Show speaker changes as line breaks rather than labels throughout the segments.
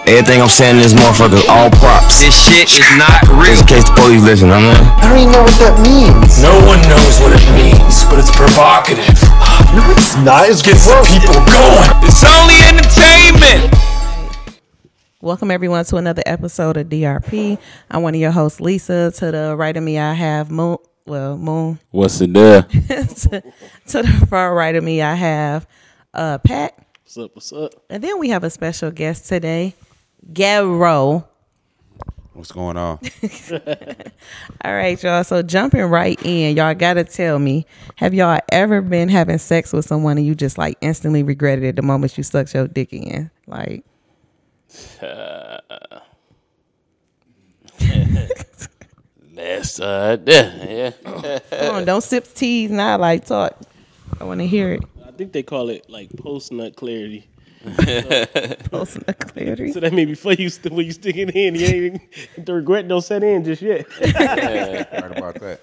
Everything I'm saying in this motherfucker is all props.
This shit is not real.
Just in case the police listen, I mean.
I don't even know what that means.
No one knows what it means, but it's provocative.
No, it's not. It's
Gets the people going.
It's only entertainment.
Welcome everyone to another episode of DRP. I'm one of your hosts, Lisa. To the right of me, I have Moon.
What's it there?
to the far right of me, I have Pat.
What's up?
And then we have a special guest today, Garo.
What's going on?
All right, y'all. So jumping right in, y'all gotta tell me, have y'all ever been having sex with someone and you just like instantly regretted it the moment you sucked your dick in? Like,
Last yeah.
come on, don't sip teas now. Like, talk. I want to hear it.
I think they call it like post-nut clarity.
Post-nut clarity.
So that means before when you stick it in, you ain't the regret don't set in just yet.
Yeah, right about that.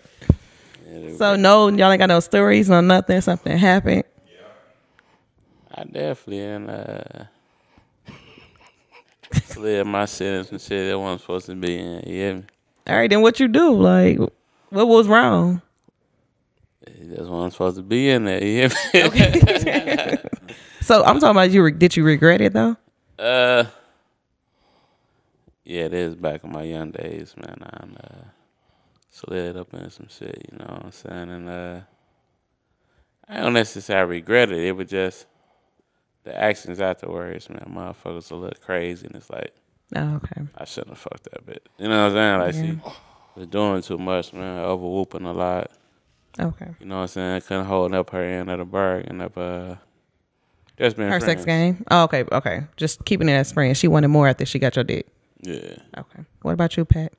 So no, y'all ain't got no stories, no nothing. Something happened.
I definitely slid my shit in some shit that wasn't supposed to be in. You hear me?
All right, then what you do? Like, what was wrong?
It just wasn't supposed to be in there. You hear me?
Okay. So I'm talking about did you regret it though?
Yeah, it is back in my young days, man. I slid up in some shit, you know what I'm saying? And I don't necessarily regret it. It was just the actions afterwards, man. Motherfuckers a little crazy, and it's like,
Oh, okay.
I shouldn't have fucked that bitch. You know what I'm saying? Like, she was doing too much, man. Over whooping a lot.
Okay.
You know what I'm saying? Couldn't hold up her end of the bargain of just being
Her
friends.
sex game? Oh, okay. Just keeping it as friends. She wanted more after she got your dick.
Yeah.
Okay. What about you, Pat?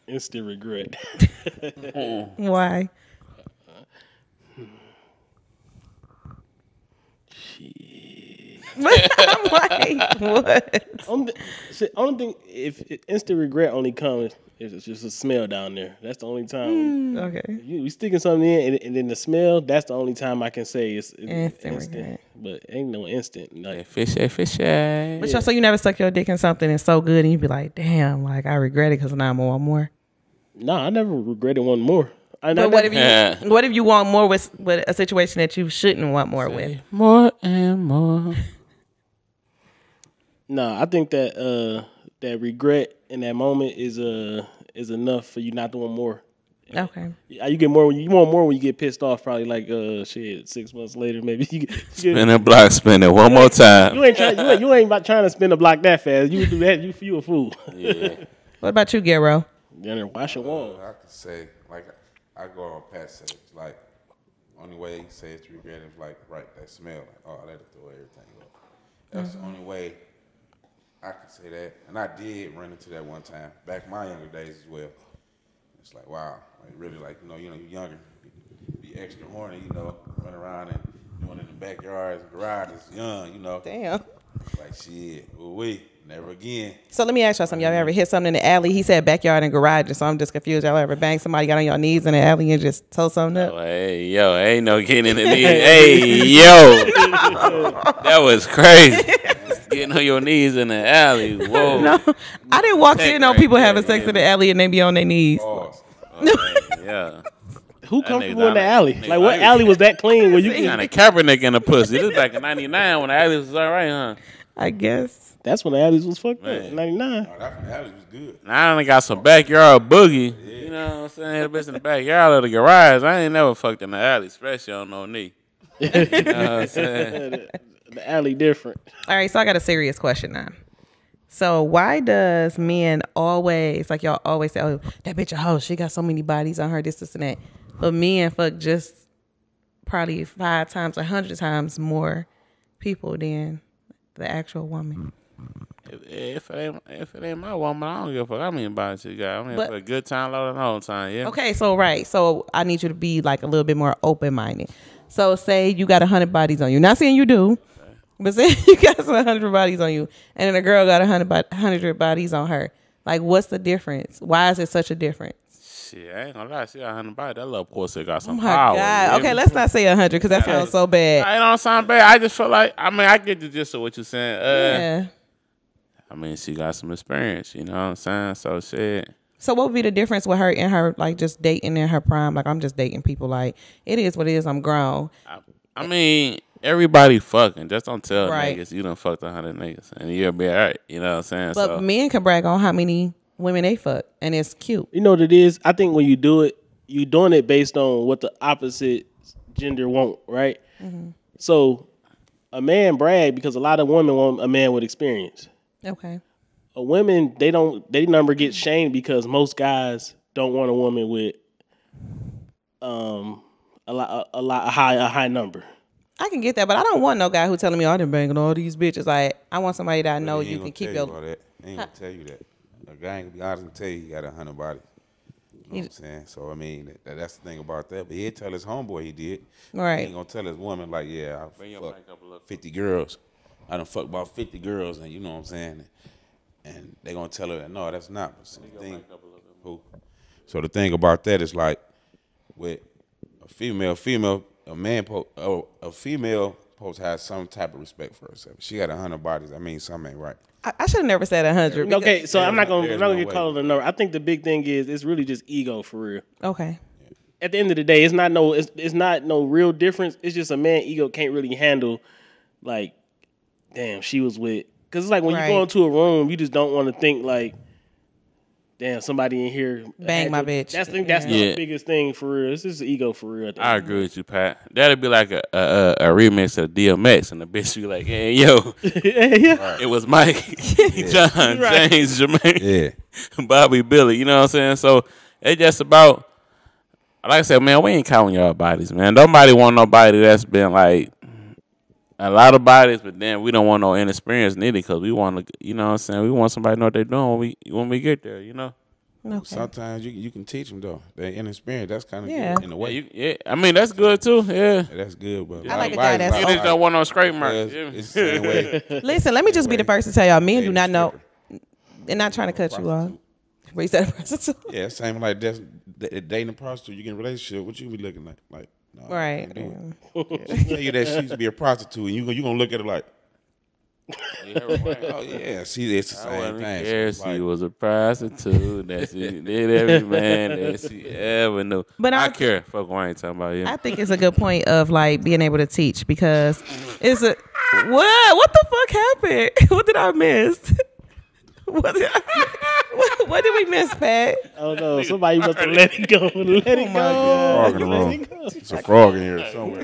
Instant regret.
Why? I'm like, what?
Only thing, if instant regret only comes if it's just a smell down there. That's the only time.
Okay.
You sticking something in, and then the smell. That's the only time I can say it's
Instant regret.
But ain't no instant. Like,
Fishy.
But y'all, so you never stuck your dick in something that's so good and you be like, damn, like I regret it because now I want more.
Nah, I never regretted one more.
But what if you want more with a situation that you shouldn't want more with?
More and more.
Nah, I think that that regret in that moment is enough for you not to want more.
Okay.
You get more you want more when you get pissed off. Probably like 6 months later, maybe you
Spin a block, spin it one more time.
You ain't about trying to spin a block that fast. You would do that, you a fool.
Yeah.
What about you, Garo?
Then wash your wall.
I could say, like, I go on Pat said, like, only way you say it's regret is like, right, that smell. Like, oh, I let it throw everything up. That's the only way I can say that. And I did run into that one time, back in my younger days as well. It's like, wow, like really, like, you're younger, be extra horny, run around and doing it in the backyards, garages, young,
Damn.
Like, shit, we never again.
So let me ask y'all something. Y'all ever hit something in the alley? He said backyard and garage, so I'm just confused. Y'all ever bang somebody, got on your knees in the alley and just told something up?
Oh, hey, yo, ain't no getting in the knees. Hey, yo. That was crazy. Getting on your knees in the alley. Whoa.
No, I didn't walk in on people having sex in the alley and they be on their knees.
Yeah.
Who comfortable in the alley? Like, what alley was that clean when you
got a Kaepernick in the pussy? This is back in 99 when the alley was all right, huh?
I guess.
That's when the alleys was fucked up. 99.
Oh, that alley was good.
Now I done got some backyard boogie. Yeah. You know what I'm saying? The bitch in the backyard of the garage. I ain't never fucked in the alley, especially on no knee. You know what I'm saying?
The alley different.
All right, so I got a serious question now. So why does men always, like y'all always say, oh, that bitch a hoe, she got so many bodies on her, this and that. But men fuck just probably 5 times, 100 times more people than the actual woman.
If it ain't my woman, I don't give a fuck. I mean, body you got. I mean, for a good time, low the whole time. Yeah.
Okay, so right. So I need you to be like a little bit more open minded. So say you got 100 bodies on you. Not saying you do, but say you got 100 bodies on you, and then a girl got 100 bodies on her. Like, what's the difference? Why is it such a difference?
Shit, I ain't gonna lie. She got 100 body. That little pussy got
Oh
some
my
power.
God. Okay, let's not say 100 because that sounds so bad.
I don't sound bad. I just feel like, I mean, I get the gist of what you're saying.
Yeah.
I mean, she got some experience, you know what I'm saying? So shit.
So what would be the difference with her and her, like, just dating in her prime? Like, I'm just dating people. Like, it is what it is. I'm grown.
I mean, everybody fucking. Just don't tell
Right.
niggas you done fucked 100 niggas. And you'll be all right. You know what I'm saying?
But
So,
men can brag on how many women they fuck, and it's cute.
You know what it is? I think when you do it, you doing it based on what the opposite gender want, right?
Mm-hmm.
So a man brag because a lot of women want a man with experience.
Okay.
A women, they number gets shamed because most guys don't want a woman with a high number.
I can get that, but I don't want no guy who telling me, "Oh, I'm banging all these bitches." Like, I want somebody that I know you can keep your.
They ain't gonna tell you that. A guy ain't gonna be honest and tell you got 100 bodies. You know what I'm saying? So I mean, that's the thing about that. But he'll tell his homeboy he did.
Right.
He ain't gonna tell his woman like, yeah, I fucked 50 girls. I done fucked about 50 girls, and you know what I'm saying. And they gonna tell her that no, that's not. But so the thing about that is like with a female, a female supposed to have some type of respect for herself. She got 100 bodies. That means something ain't right.
I should have never said 100.
Okay, so I'm not gonna get
way.
called a number. I think the big thing is it's really just ego for real.
Okay.
At the end of the day, it's not no real difference. It's just a man ego can't really handle like, damn, she was with. Because it's like when you go into a room, you just don't want to think like, damn, somebody in here
Bang my bitch.
That's the biggest thing for real. It's just ego for real.
I agree with you, Pat. That'd be like a remix of DMX, and the bitch be like, "Hey, yo, it was Mike, John, James, Jermaine, Bobby, Billy." You know what I'm saying? So it's just about, like I said, man, we ain't counting y'all bodies, man. Nobody want nobody that's been like a lot of bodies, but then we don't want no inexperience neither because we want to, you know what I'm saying? We want somebody to know what they're doing when we get there, you know?
Okay.
Sometimes you can teach them though. They're inexperienced. That's kind of good in a way.
I mean, that's good too. Yeah.
That's good. But
I like a guy that's
You just don't want no scrape mark.
It's the same way.
Listen, let me just be the first to tell y'all, men do not know. They're not trying to cut you off. Where you said a prostitute?
Yeah, same like that's dating a prostitute. You get in a relationship. What you be looking like? No,
Right.
She tell you that she used to be a prostitute, and you gonna look at her like, oh yeah, see, it's the same thing.
Yes, she was a prostitute. That she did every man that she ever knew.
But
I care. Fuck, I ain't talking about you.
I think it's a good point of like being able to teach because it's a what the fuck happened? What did I miss? What did we miss, Pat?
Oh no, somebody must have let it go. Let it go.
Frog in the room. It's a frog in here somewhere.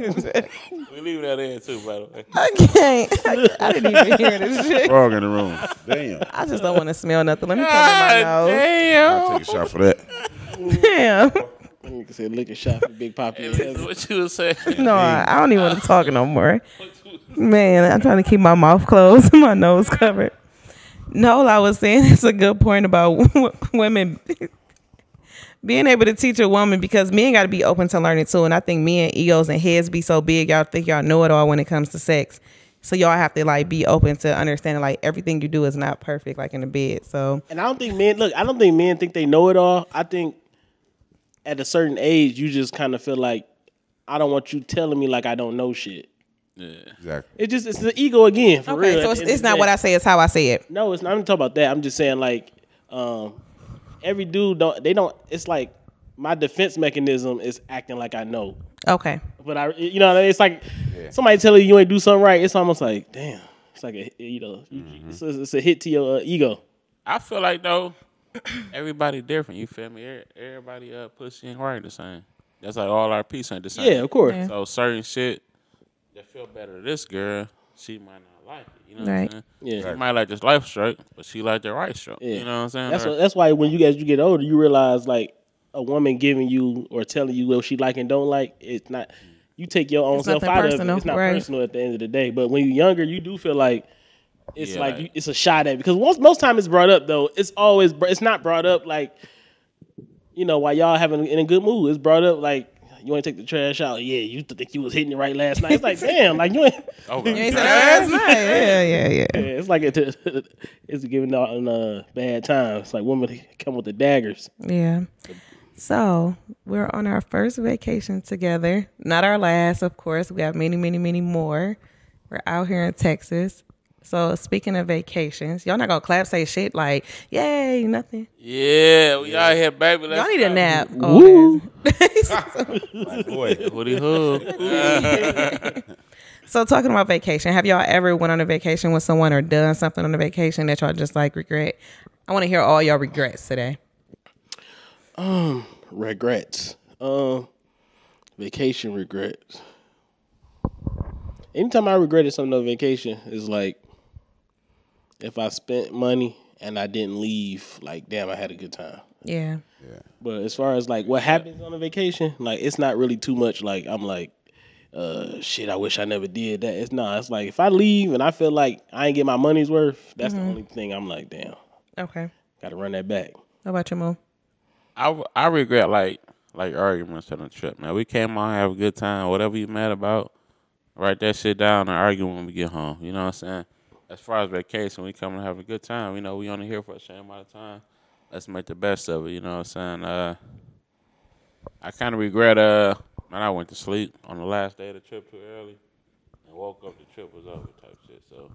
We leave that in too, by the way.
I can't. I didn't even hear this shit.
Frog in the room. Damn.
I just don't want to smell nothing. Let me cover my nose.
Damn.
I'll take a shot for that.
Damn.
You can say lick a shot for Big Poppy.
What you was saying?
No, I don't even want to talk no more. Man, I'm trying to keep my mouth closed and my nose covered. No, I was saying it's a good point about women being able to teach a woman because men got to be open to learning too. And I think men egos and heads be so big, y'all think y'all know it all when it comes to sex. So y'all have to like be open to understanding like everything you do is not perfect, like in the bed. So
and I don't think men think they know it all. I think at a certain age, you just kind of feel like I don't want you telling me like I don't know shit.
Yeah,
exactly.
It's the ego again. For real.
So it's not what I say; it's how I say it.
No, it's not. I'm talking about that. I'm just saying like every dude don't. It's like my defense mechanism is acting like I know.
Okay.
But it's like somebody telling you ain't do something right. It's almost like damn. It's like it's a hit to your ego.
I feel like though everybody different. You feel me? Everybody pussy ain't right the same. That's like all our piece ain't the same.
Yeah, of course.
So certain shit that feel better to this girl, she might not like it. You know what I'm saying?
Yeah.
She might like this life stroke, but she like the right stroke.
Yeah.
You know what I'm saying?
That's why when you get older, you realize like a woman giving you or telling you what she like and don't like, it's not. You take your own self out of it. It's not personal at the end of the day. But when you're younger, you do feel like it's it's a shot at because most time it's brought up though. It's not brought up like while y'all having in a good mood. It's brought up like. You want to take the trash out? Yeah, you think you was hitting it right last night. It's like, damn, like you ain't.
You ain't said last night. Yeah.
It's like it's giving out on bad times. It's like women come with the daggers.
Yeah. So we're on our first vacation together. Not our last, of course. We have many, many, many more. We're out here in Texas. So speaking of vacations, y'all not gonna clap, say shit like, yay, nothing.
Yeah, we out here, baby.
Y'all need a nap.
Woo.
Boy,
Woody Hood.
So talking about vacation, have y'all ever went on a vacation with someone or done something on a vacation that y'all just like regret? I want to hear all y'all regrets today.
Regrets. Vacation regrets. Anytime I regretted something on vacation is like if I spent money and I didn't leave, like, damn, I had a good time.
Yeah.
But as far as like what happens on a vacation, like it's not really too much. Like I'm like, shit, I wish I never did that. It's like if I leave and I feel like I ain't get my money's worth, that's the only thing I'm like, damn.
Okay.
Got to run that back.
How about you, Mo?
I regret like arguments on the trip, man. We came out, have a good time, whatever you mad about, write that shit down and argue when we get home. You know what I'm saying? As far as vacation, we come and have a good time. You know, we only here for a short amount of time. Let's make the best of it. You know what I'm saying? I kind of regret, man, I went to sleep on the last day of the trip too early and woke up, the trip was over type shit. So,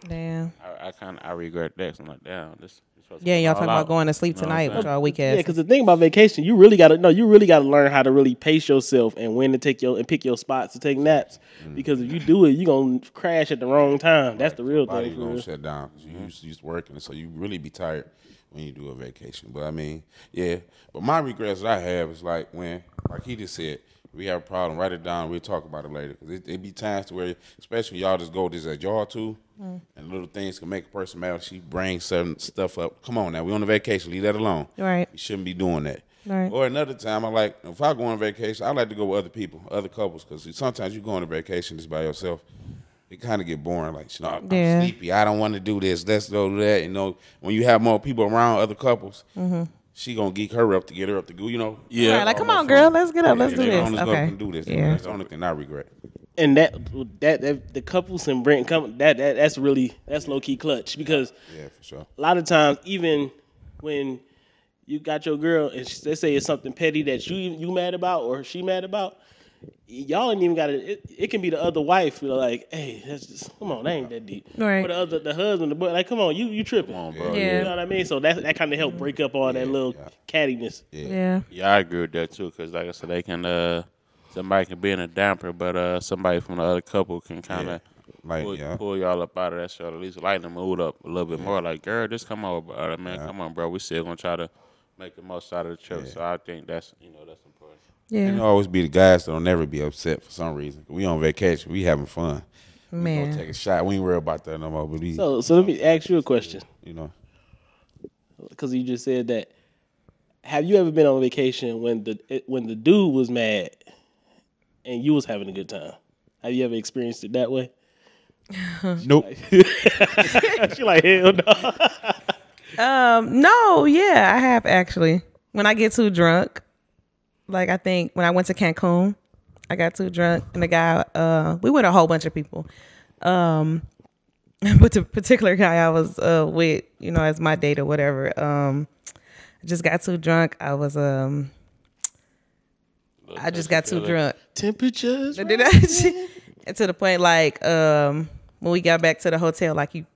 Damn.
I regret that. So I'm like, damn, this
Yeah, y'all talking about going to sleep tonight with y'all weekend.
Yeah, because the thing about vacation, you really gotta learn how to really pace yourself and when to pick your spots to take naps. Because if you do it, you gonna crash at the wrong time. That's the real
body
thing.
gonna shut down because you used to working, so you really be tired when you do a vacation. But I mean, yeah. But my regrets that I have is like when, like he just said, we have a problem, write it down. We'll talk about it later. Because it be times to where, especially when y'all just go this at y'all too, and little things can make a person mad. She brings certain stuff up. Come on now, we on a vacation. Leave that alone.
Right.
You shouldn't be doing that.
Right.
Or another time, if I go on vacation, I like to go with other people, other couples, because sometimes you go on a vacation just by yourself. It kind of get boring. Like, I'm sleepy. I don't want to do this. Let's go do that. You know, when you have more people around, other couples, she gonna geek her up to get her up to go. You know.
Yeah.
Right, like, come on, girl, let's get up, let's do this.
Let's go up
Okay.
and do this.
Yeah.
That's the only thing I regret.
And that the couples and Brent that's low key clutch because
Yeah, for sure.
a lot of times even when you got your girl and they say it's something petty that you mad about or she mad about, y'all ain't even got it can be the other wife, like, hey, that's just, come on, that ain't that deep.
Right.
Or the husband, the boy, like, come on, you tripping.
Come on, bro.
Yeah.
You know what I mean? So that kind of help break up all that little cattiness.
Yeah.
Yeah, I agree with that too. Because like I said, they can somebody can be in a damper, but somebody from the other couple can kind of pull y'all up out of that shit, or at least lighten the mood up a little bit more. Like, girl, just come over, man. Come on, bro. We still gonna try to make the most out of the trip. So I think that's that's important.
Yeah.
And always be the guys that'll never be upset for some reason. We on vacation. We having fun. We
Man.
gonna take a shot. We ain't worry about that no more. But
So let me ask you a question.
You know.
Because you just said that. Have you ever been on vacation when the dude was mad and you was having a good time? Have you ever experienced it that way?
Nope.
She like, hell no.
No, yeah, I have actually. When I get too drunk, like I think when I went to Cancun, I got too drunk and the guy, we went a whole bunch of people. But the particular guy I was with, as my date or whatever, I just got too drunk. I was I just got too drunk.
Temperatures.
And to the point, like, when we got back to the hotel, like, you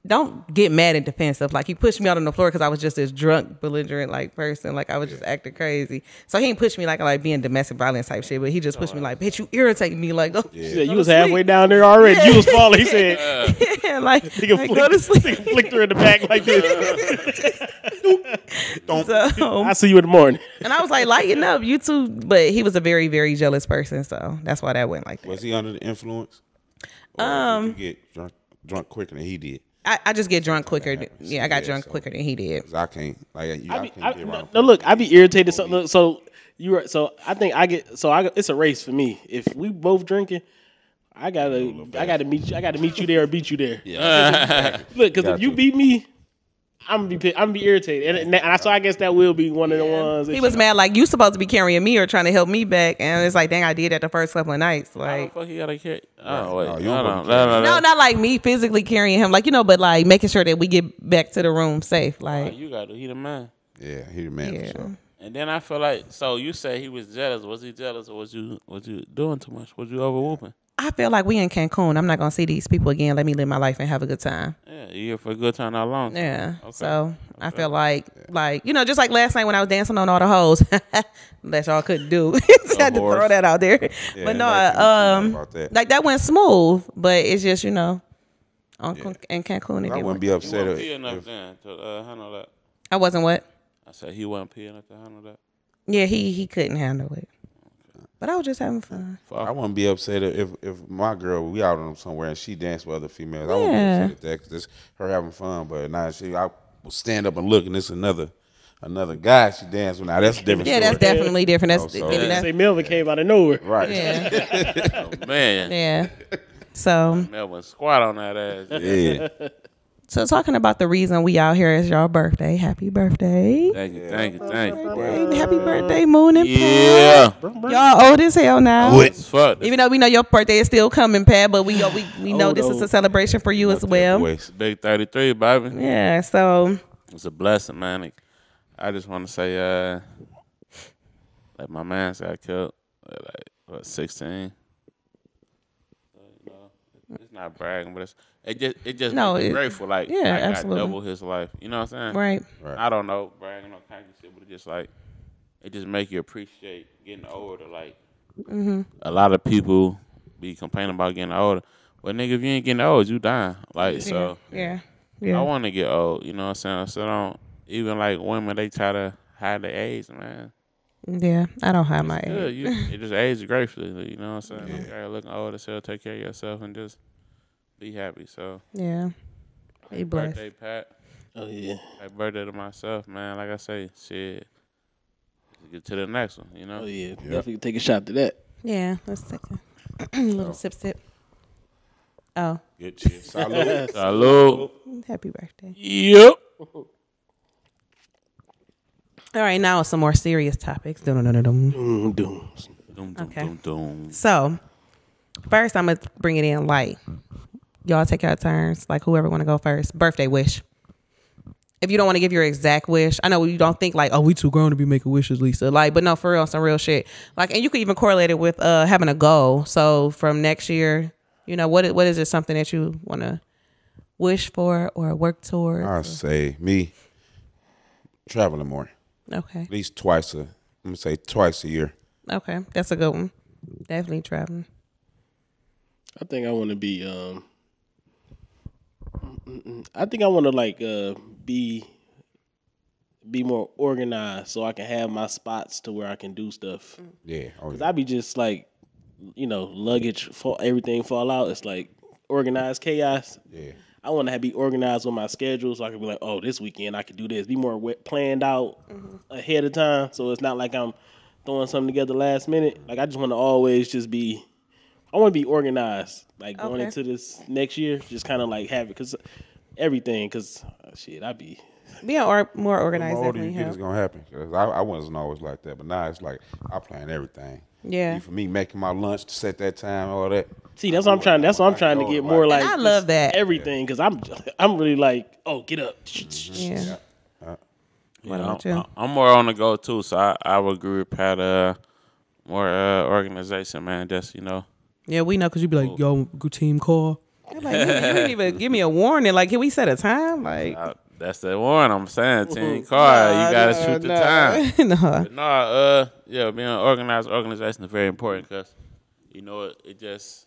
don't get mad and defensive. Like, he pushed me out on the floor because I was just this drunk, belligerent, like, person. Like, I was just acting crazy. So he didn't push me like being domestic violence type shit, but he just pushed me like, bitch, you irritate me. Like, go.
He said, you was halfway down there already. Yeah. You was falling. He said,
yeah, like
go to sleep. He flicked her in the back like this.
So,
I'll see you in the morning.
and I was like, lighten up, you too. But he was a very, very jealous person. So that's why that went like that.
Was he under the influence? Or did you get drunk quicker than he did?
I just get drunk quicker. I got drunk quicker than he did.
'Cause I can't. Like, I can't get around.
No, look, I be irritated. So I think it's a race for me. If we both drinking, I gotta meet you there or beat you there.
Yeah.
Look, because if you beat me, I'm gonna be irritated, so I guess that will be one of the ones.
He was mad, like, you supposed to be carrying me or trying to help me back, and it's like, dang, I did that the first couple of nights.
How
Like,
the fuck he gotta carry? Oh wait,
No,
no, not like me physically carrying him, like, but like making sure that we get back to the room safe. Like,
You gotta, he the man.
Yeah, he the man for sure.
And then I feel like, so you say he was jealous. Was he jealous, or was you doing too much? Was you over whooping?
I feel like we in Cancun. I'm not gonna see these people again. Let me live my life and have a good time.
Yeah, you here for a good time, not long.
Yeah.
Okay.
So I feel like just like last night when I was dancing on all the hoes. That's all I couldn't do. Had to throw that out there.
Yeah,
but no,
like
that went smooth. But it's just in Cancun it
I
didn't
wouldn't
work.
be
He
upset
wasn't peeing
if
enough then to handle that.
I wasn't what?
I said he wasn't peeing enough to handle that.
Yeah, he couldn't handle it. But I was just having fun.
I wouldn't be upset if my girl, we out on somewhere and she danced with other females. I wouldn't be upset at that because it's her having fun. But now I will stand up and look, and it's another guy she danced with. Now that's a different.
Yeah,
story.
that's definitely different. That's
Say Melvin came out of nowhere.
Right.
Yeah.
Oh, man.
Yeah. So
Melvin squat on that ass.
Yeah.
So talking about the reason we out here is your birthday. Happy birthday.
Thank you. Happy
Happy birthday, Moon and
Yeah.
Pat. Y'all old as hell now.
It's fuck.
Even though we know your birthday is still coming, Pat, but we know this is a celebration for you as well.
Big 33, baby.
Yeah, so
It's a blessing, man. I just want to say, like my man got killed at 16. It's not bragging, but it just makes me grateful. Like,
yeah,
I got
absolutely.
double his life. You know what I'm saying?
right.
I don't know bragging on kind of shit, but it just like it just make you appreciate getting older. Like a lot of people be complaining about getting older. Well, nigga, if you ain't getting old, you dying. Like so.
Yeah.
I want to get old. You know what I'm saying? So don't even like women. They try to hide their age, man.
Yeah, I don't have my
Good.
age.
You just age gracefully. You know what I'm saying? You gotta looking old as hell. Take care of yourself and just be happy. So
Yeah. Be blessed.
birthday, Pat.
Oh yeah.
Happy birthday to myself, man. Like I say, shit. Get to the next one. You know.
Oh yeah. Definitely take a shot to that.
Yeah, let's take a little sip. Oh,
Good cheers. Salute.
Salute.
happy birthday.
Yep.
All right, now some more serious topics. Dum-dum-dum-dum. Okay.
Doom.
So, first I'm going to bring it in light. Y'all take your turns, like whoever want to go first. Birthday wish. If you don't want to give your exact wish, I know you don't think like, oh, we too grown to be making wishes, Lisa. Like, but no, for real, some real shit. Like, and you could even correlate it with having a goal. So from next year, what is it something that you want to wish for or work towards?
I say me traveling more.
Okay.
At least twice a year.
Okay, that's a good one. Definitely traveling.
I think I want to be. I think I want to like be more organized so I can have my spots to where I can do stuff.
Yeah. Oh,
Cause
yeah.
I be just like, luggage, everything fall out. It's like organized chaos.
Yeah.
I want to be organized with my schedule so I can be like, oh, this weekend I could do this. Be more planned out ahead of time, so it's not like I'm throwing something together last minute. Like I just want to always just be. I want to be organized, like going into this next year. Just kind of like have it, cause everything. Cause shit, I be
being more organized.
The older
Definitely
you get,
help.
it's gonna happen. 'Cause I wasn't always like that, but now it's like I plan everything.
Yeah.
For me, making my lunch to set that time, all that.
See, that's what I'm trying. That's what I'm trying to get more like.
And I love that
everything because I'm really like, oh, get up.
Yeah. What about you?
I'm more on the go too, so I would agree with Pat. More organization, man. Just
Yeah, we know because you be like, yo, good team call. Like, you didn't even give me a warning. Like, can we set a time? Like,
that's the one I'm saying. Team car, you gotta shoot the time.
No.
Being an organized organization is very important because it just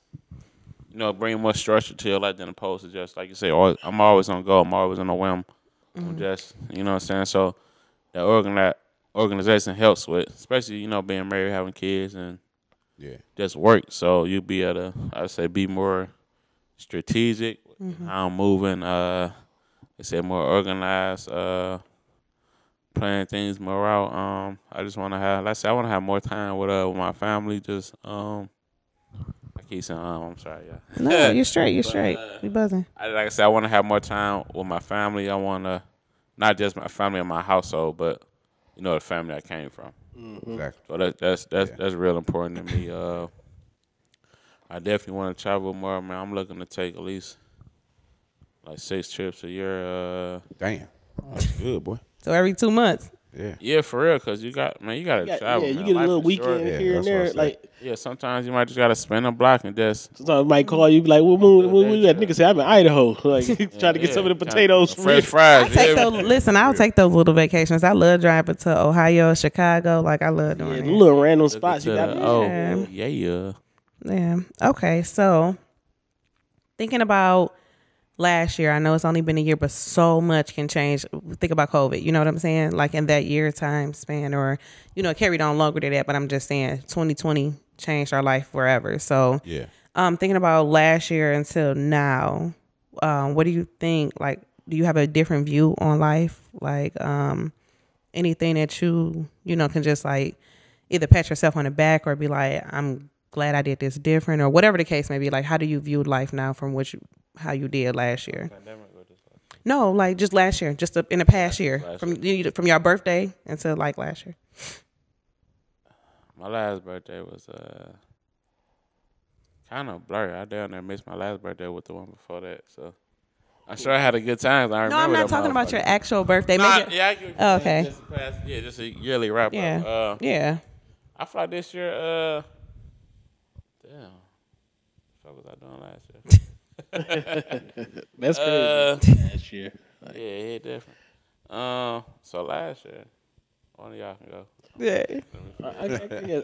bring more structure to your life than opposed to just like you say. I'm always on go. I'm always on a whim. I'm just what I'm saying. So that organization helps with, especially being married, having kids, and just work. So you be able to, I say, be more strategic. How I'm moving. More organized. Planning things more out. I just want to have. Let's say I want to have more time with my family. Just I keep saying I'm sorry, yeah.
No, you're straight. You're straight. We buzzing.
Like I said, I want to have more time with my family. I want to not just my family and my household, but the family I came from.
Exactly.
So that's real important to me. I definitely want to travel more, man. I'm looking to take at least like 6 trips a year.
Damn. That's good, boy.
So every 2 months.
Yeah, for real, cause you gotta travel.
Yeah,
man.
you get a
Life
little
is
weekend
short.
here and there. Like
Sometimes you might just gotta spin a block and just.
sometimes I might call you, be like, "Well, where you at?" Nigga say, "I'm in Idaho." Like trying to get some of the potatoes,
fresh fries.
I'll take those little vacations. I love driving to Ohio, Chicago. Like I love doing it.
Little random spots you got.
Yeah. Okay, so thinking about last year, I know it's only been a year, but so much can change. Think about COVID, you know what I'm saying? Like in that year time span, or, it carried on longer than that, but I'm just saying 2020 changed our life forever. So thinking about last year until now, what do you think? Like, do you have a different view on life? Like anything that you can just like either pat yourself on the back or be like, I'm glad I did this different, or whatever the case may be. Like, how do you view life now from how you did last year? No, like just last year, just in the past year, from your birthday until like last year.
My last birthday was kind of blurry. I down there missed my last birthday with the one before that, so I'm sure I had a good time.
No, I'm not talking about your actual birthday. Okay.
Just a yearly wrap up.
Yeah.
I feel like this year, damn, what was I doing last year?
That's crazy. Last year.
Yeah, different. So last year, one of y'all can go.
Yeah.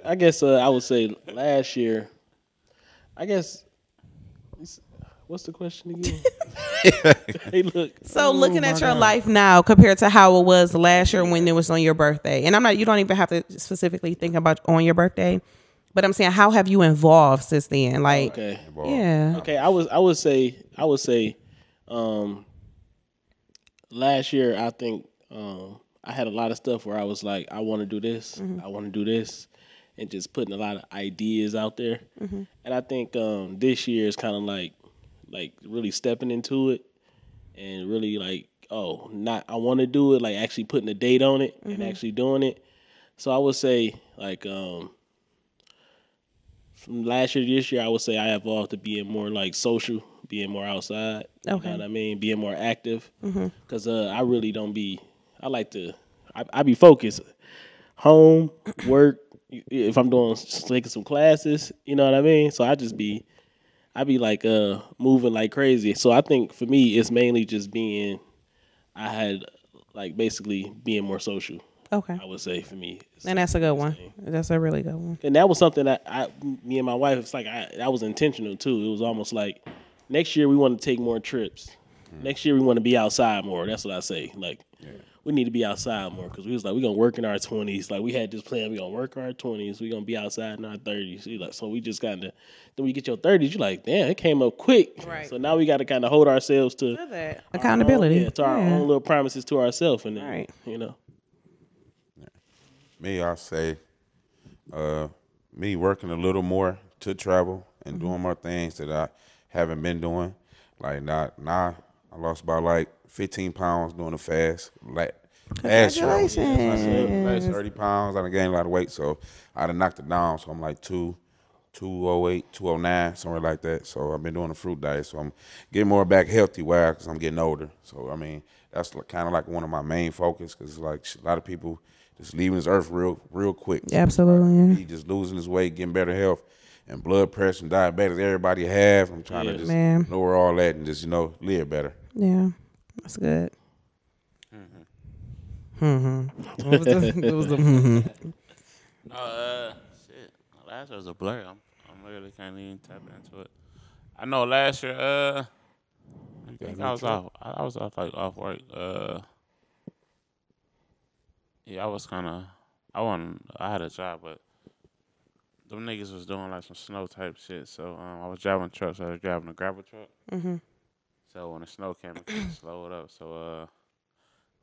I guess I would say last year. I guess. What's the question again? Hey, look.
So looking at your life now compared to how it was last year when it was on your birthday, and you don't even have to specifically think about on your birthday, but I'm saying, how have you evolved since then? Like,
okay.
Yeah.
Okay, I would say, last year I think I had a lot of stuff where I was like, I want to do this, I want to do this, and just putting a lot of ideas out there. And I think this year is kind of like really stepping into it and really like, I want to do it, like actually putting a date on it and actually doing it. So I would say like from last year to this year, I would say I evolved to being more like social, being more outside.
Okay.
You know what I mean? Being more active. Because I really don't be, I be focused. Home, work, if I'm taking some classes, you know what I mean? So I be like moving like crazy. So I think for me, it's mainly just basically being more social.
Okay.
I would say for me.
And that's a good one. That's a really good one.
And that was something that me and my wife, it's like that was intentional too. It was almost like next year we want to take more trips. Next year we want to be outside more. That's what I say. Like we need to be outside more because we was like, we're going to work in our 20s. Like we had this plan, we're going to work in our 20s. We're going to be outside in our 30s. So we just kind of, then when you get your 30s, you're like, damn, it came up quick.
Right.
So now we got to kind of hold ourselves to
that. Accountability.
To our own little promises to ourselves. And then,
right.
Me, I'll say, me working a little more to travel and doing more things that I haven't been doing. Like now I lost about like 15 pounds doing a fast. Like last year, I lost 30 pounds. I done gained a lot of weight, so I done knocked it down. So I'm like 208, 209, somewhere like that. So I've been doing a fruit diet. So I'm getting more back healthy wise because I'm getting older. So I mean, that's kind of like one of my main focus because like a lot of people just leaving this earth real quick.
Absolutely.
He just losing his weight, getting better health, and blood pressure and diabetes. Everybody have. I'm trying to just lower all that and just live better.
Yeah, that's good. What was the
Shit. Last year was a blur. I really can't even tap into it. I know last year, I think I was off work. Yeah, I had a job, but them niggas was doing like some snow type shit. So I was driving trucks. I was driving a gravel truck. So when the snow came, it kind of slowed up. So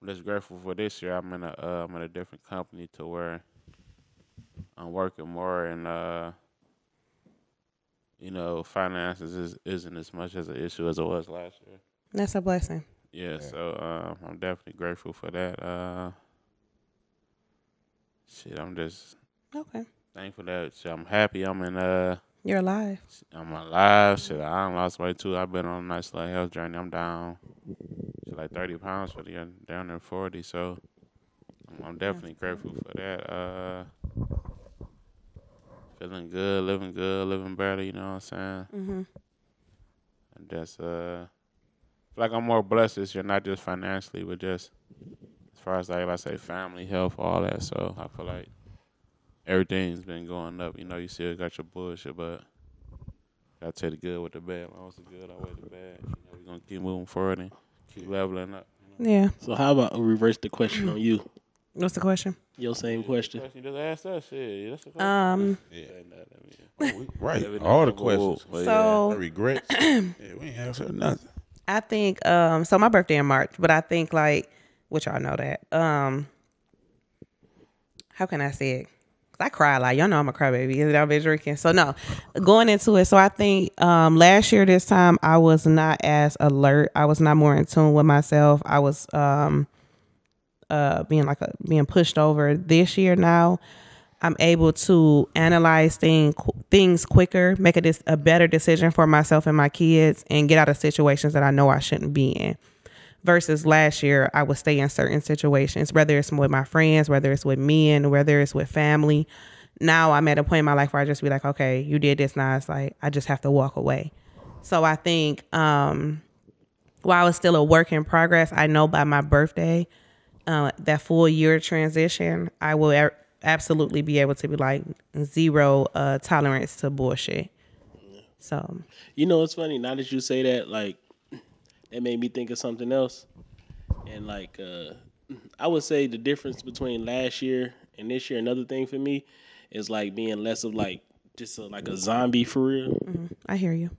I'm just grateful for this year. I'm in a different company to where I'm working more, and finances isn't as much as an issue as it was last year.
That's a blessing.
Yeah. So I'm definitely grateful for that. I'm just thankful that I'm happy. I'm in
You're alive.
I'm alive. I done lost weight too. I've been on a nice little health journey. I'm down like 30 pounds for the year, down there 40. So I'm definitely grateful for that. Feeling good, living better. You know what I'm saying?
Mm-hmm.
And just feel like I'm more blessed this year, not just financially, but just as far as like I say, family, health, all that. So I feel like everything's been going up. You know, you still got your bullshit, but gotta take the good with the bad. As long as the good outweigh the bad, you know, we're gonna keep moving forward and keep leveling up. You know?
Yeah.
So how about we reverse the question on you?
What's the question?
Your same question.
You just ask that shit. That's the question.
Right. All the questions.
So
Regrets. Yeah, we ain't answered nothing.
I think so my birthday in March, but I think like which y'all know that. How can I say it? 'Cause I cry a lot. Y'all know I'm a crybaby and I've been drinking. So no, going into it. So I think last year this time I was not as alert. I was not more in tune with myself. I was being pushed over. This year now I'm able to analyze things quicker, make a better decision for myself and my kids, and get out of situations that I know I shouldn't be in. Versus last year, I would stay in certain situations, whether it's with my friends, whether it's with men, whether it's with family. Now I'm at a point in my life where I just be like, okay, you did this. Now it's like, I just have to walk away. So I think while it's still a work in progress, I know by my birthday, that full year transition, I will absolutely be able to be like zero tolerance to bullshit. So,
you know, it's funny. Now that you say that, like, it made me think of something else. And like, I would say the difference between last year and this year, another thing for me is like being less of like just like a zombie for real.
Mm-hmm. I hear you.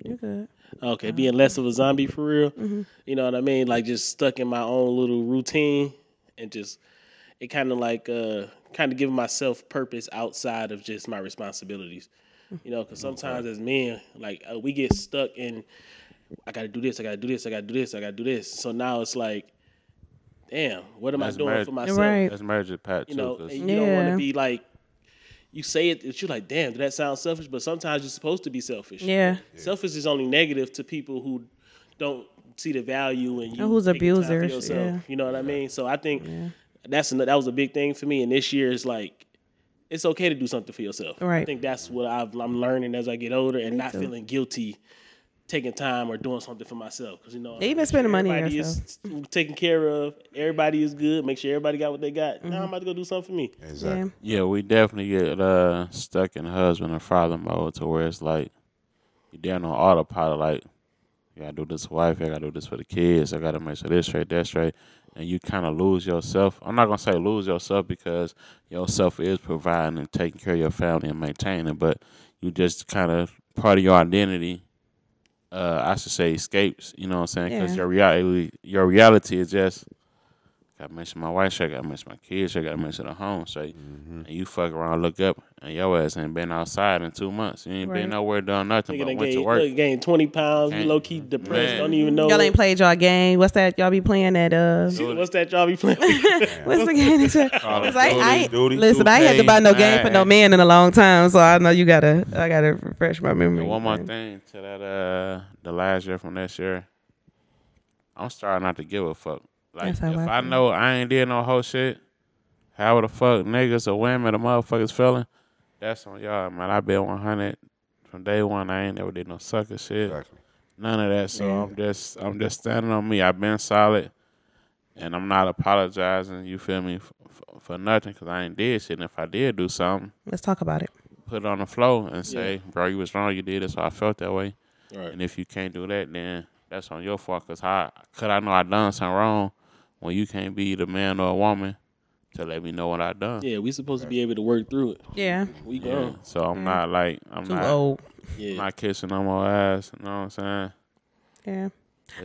You're good.
Okay, being less of a zombie for real.
Mm-hmm.
You know what I mean? Like just stuck in my own little routine and just it kind of like giving myself purpose outside of just my responsibilities. You know, because sometimes as men, like we get stuck in, I got to do this, I got to do this, I got to do this, I got to do this. So now it's like, damn, what am I doing for myself?
Right.
That's marriage at Pat too.
You know, and you don't want to be like, you say it, you're like, damn, did that sound selfish? But sometimes you're supposed to be selfish.
Yeah.
Selfish is only negative to people who don't see the value in you.
Who's
taking time for
abusers,
yourself.
yeah.
You know what I mean? So I think that was a big thing for me. And this year is like, it's okay to do something for yourself.
Right.
I think that's what I'm learning as I get older and not feeling guilty taking time or doing something for myself. Because, you know,
even spending money on
everybody
yourself.
is taken care of. Everybody is good. Make sure everybody got what they got. Now I'm about to go do something for me.
Exactly.
Yeah, we definitely get stuck in husband and father mode to where it's like you're down on autopilot. Like, I gotta do this for wife, I gotta do this for the kids, I gotta make sure this straight, that straight. And you kind of lose yourself. I'm not going to say lose yourself because yourself is providing and taking care of your family and maintaining, but you just kind of, part of your identity, I should say, escapes, you know what I'm saying? Because your reality is just, I got to mention my wife, I got to mention my kids, I got to mention the home straight. And you fuck around, look up, and your ass ain't been outside in 2 months. You ain't been nowhere, done nothing but went to work.
Look, gained 20 pounds, you low-key depressed,
Man.
don't even know.
Y'all ain't played y'all game. What's that y'all be playing at
What's that y'all be playing?
what's the game that y'all?
Call of
Listen, I ain't had to buy no game for no man in a long time, so I know I gotta refresh my memory.
And one more thing to that, the last year from this year, I'm starting not to give a fuck. Like, if I know I ain't did no whole shit, how the fuck niggas or women or motherfuckers feeling, that's on y'all, man. I been 100 from day one. I ain't never did no sucker shit.
Exactly.
None of that. So I'm just standing on me. I've been solid, and I'm not apologizing, you feel me, for nothing, because I ain't did shit. And if I did do something,
let's talk about it.
Put it on the floor and say, bro, you was wrong, you did it, so I felt that way.
Right.
And if you can't do that, then that's on your fault, because I know I done something wrong when you can't be the man or a woman to let me know what I done.
Yeah, we supposed to be able to work through it.
Yeah.
We grown.
So I'm not like, I'm
Too
not
old.
I'm not kissing no more ass, you know what I'm saying?
Yeah.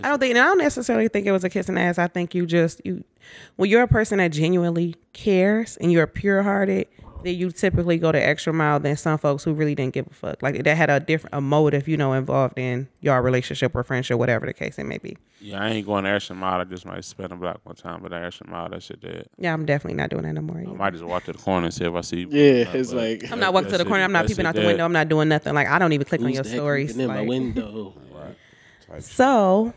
I don't necessarily think it was a kissing ass. I think when you're a person that genuinely cares and you're pure hearted, then you typically go the extra mile than some folks who really didn't give a fuck. Like that had a motive, involved in your relationship or friendship, whatever the case it may be.
Yeah, I ain't going the extra mile. I just might spend a block one time, but that extra mile, that shit dead.
Yeah, I'm definitely not doing that no more.
I might just walk to the corner and see if I see.
Yeah, it's like
I'm not walking to the corner. I'm not peeping out the window. I'm not doing nothing. Like I don't even click on your stories.
in
like,
my window.
So,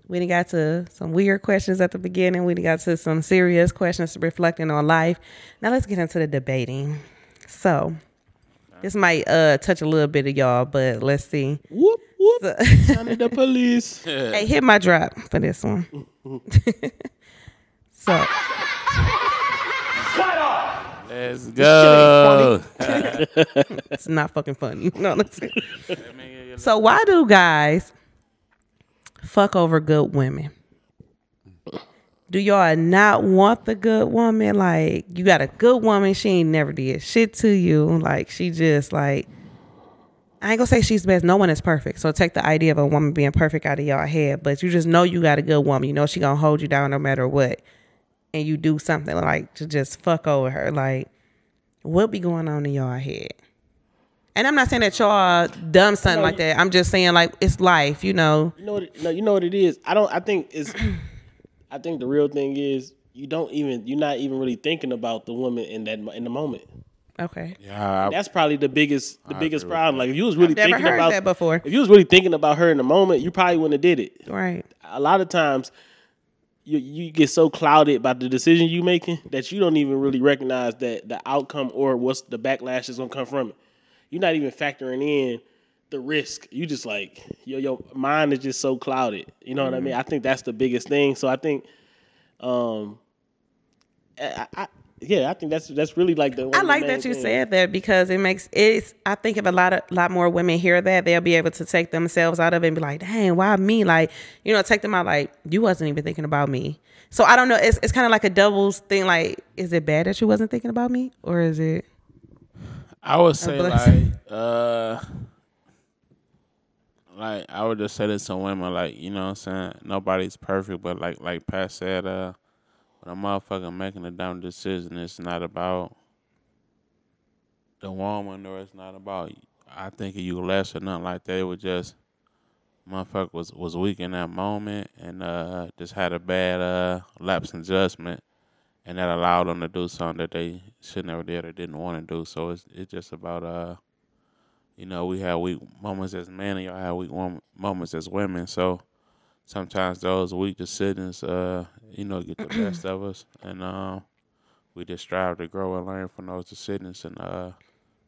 We done got to some weird questions at the beginning. We done got to some serious questions reflecting on life. Now let's get into the debating. So this might touch a little bit of y'all, but let's see.
Whoop whoop. Sound of the police.
Hey, hit my drop for this one. So
Let's go.
it's not fucking funny. No, listen. So why do guys fuck over good women? Do y'all not want the good woman? Like, you got a good woman, she ain't never did shit to you. Like, she just like, I ain't gonna say she's the best. No one is perfect. So take the idea of a woman being perfect out of y'all head. But you just know you got a good woman. You know she gonna hold you down no matter what. And you do something like to just fuck over her. Like, what be going on in y'all head? And I'm not saying that y'all done something like that. I'm just saying, like, it's life, you know.
You know what it is. I think the real thing is you're not even really thinking about the woman in the moment.
Okay.
Yeah,
that's probably the biggest problem. Like, if you was really
I've never
thinking
heard
about
that before.
If you was really thinking about her in the moment, you probably wouldn't have did it.
Right.
A lot of times you get so clouded by the decision you making that you don't even really recognize that the outcome or what's the backlash is gonna come from it. You're not even factoring in the risk. You just like your mind is just so clouded. You know what I mean? I think that's the biggest thing. So I think, I think that's really like the.
I like that you said that because I think if a lot more women hear that, they'll be able to take themselves out of it and be like, dang, why me? Like, you know, take them out like, you wasn't even thinking about me. So I don't know. It's kind of like a doubles thing. Like, is it bad that you wasn't thinking about me, or is it?
I would say like I would just say this to women, like, you know what I'm saying? Nobody's perfect, but like Pat said, when a motherfucker making a dumb decision, it's not about the woman or it's not about I think of you less or nothing like that. It was just motherfucker was weak in that moment and just had a bad lapse in judgment. And that allowed them to do something that they should never did or didn't want to do. So it's just about, you know, we have weak moments as men and y'all have weak moments as women. So sometimes those weak decisions, you know, get the best of us. And we just strive to grow and learn from those decisions and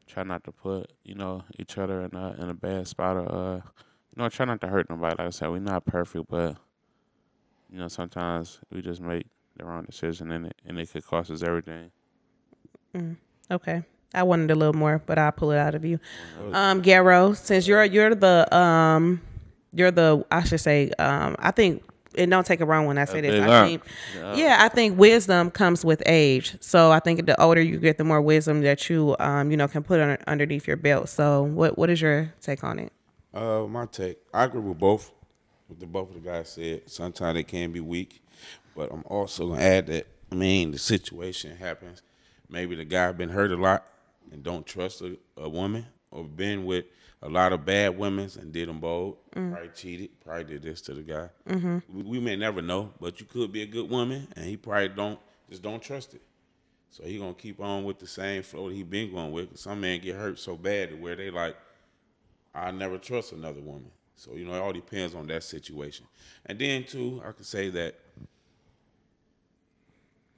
try not to put, you know, each other in a bad spot or, you know, try not to hurt nobody. Like I said, we're not perfect, but, you know, sometimes we just make the wrong decision and it could cost us everything.
Okay. I wanted a little more, but I'll pull it out of you. Garrow, since you're the I should say, I think, and don't take it wrong when I say this. I think wisdom comes with age. So I think the older you get, the more wisdom that you you know, can put underneath your belt. So what is your take on it?
My take, I agree with both. What both of the guys said. Sometimes they can be weak. But I'm also going to add that, I mean, the situation happens. Maybe the guy been hurt a lot and don't trust a woman or been with a lot of bad women and did them bold. Probably cheated, probably did this to the guy. We may never know, but you could be a good woman and he probably don't trust it. So he going to keep on with the same flow that he been going with. Some men get hurt so bad to where they like, I never trust another woman. So, you know, it all depends on that situation. And then, too, I could say that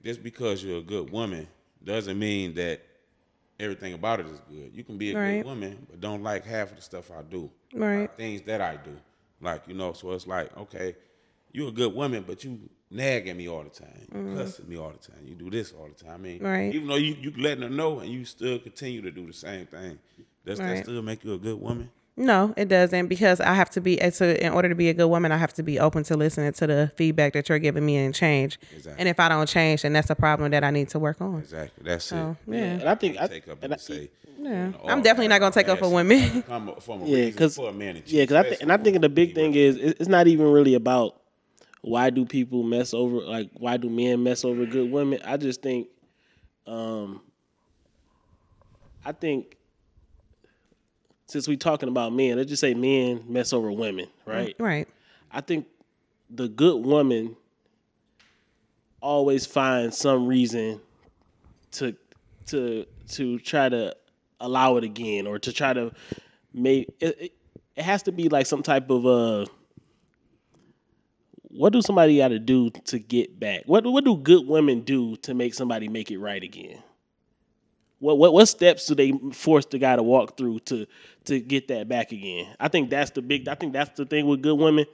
just because you're a good woman doesn't mean that everything about it is good. You can be a good woman, but don't like half of the stuff I do.
Right.
Like things that I do. Like, you know, so it's like, okay, you're a good woman, but you nag at me all the time. You cuss at me all the time. You do this all the time. I mean, even though you letting her know and you still continue to do the same thing, does that still make you a good woman?
No, it doesn't, because I have to be, in order to be a good woman, I have to be open to listening to the feedback that you're giving me and change.
Exactly.
And if I don't change, then that's a problem that I need to work on.
Exactly. That's it.
Yeah.
And I think
take up and say,
yeah, I'm definitely not gonna take up for women.
Because I think the big thing is it's not even really about why do people mess over, like why do men mess over good women. I just think, since we talking about men, let's just say men mess over women, right?
Right.
I think the good woman always finds some reason to try to allow it again, or to try to make it has to be like some type of what do somebody got to do to get back? What do good women do to make somebody make it right again? What steps do they force the guy to walk through to get that back again? I think that's the thing with good women.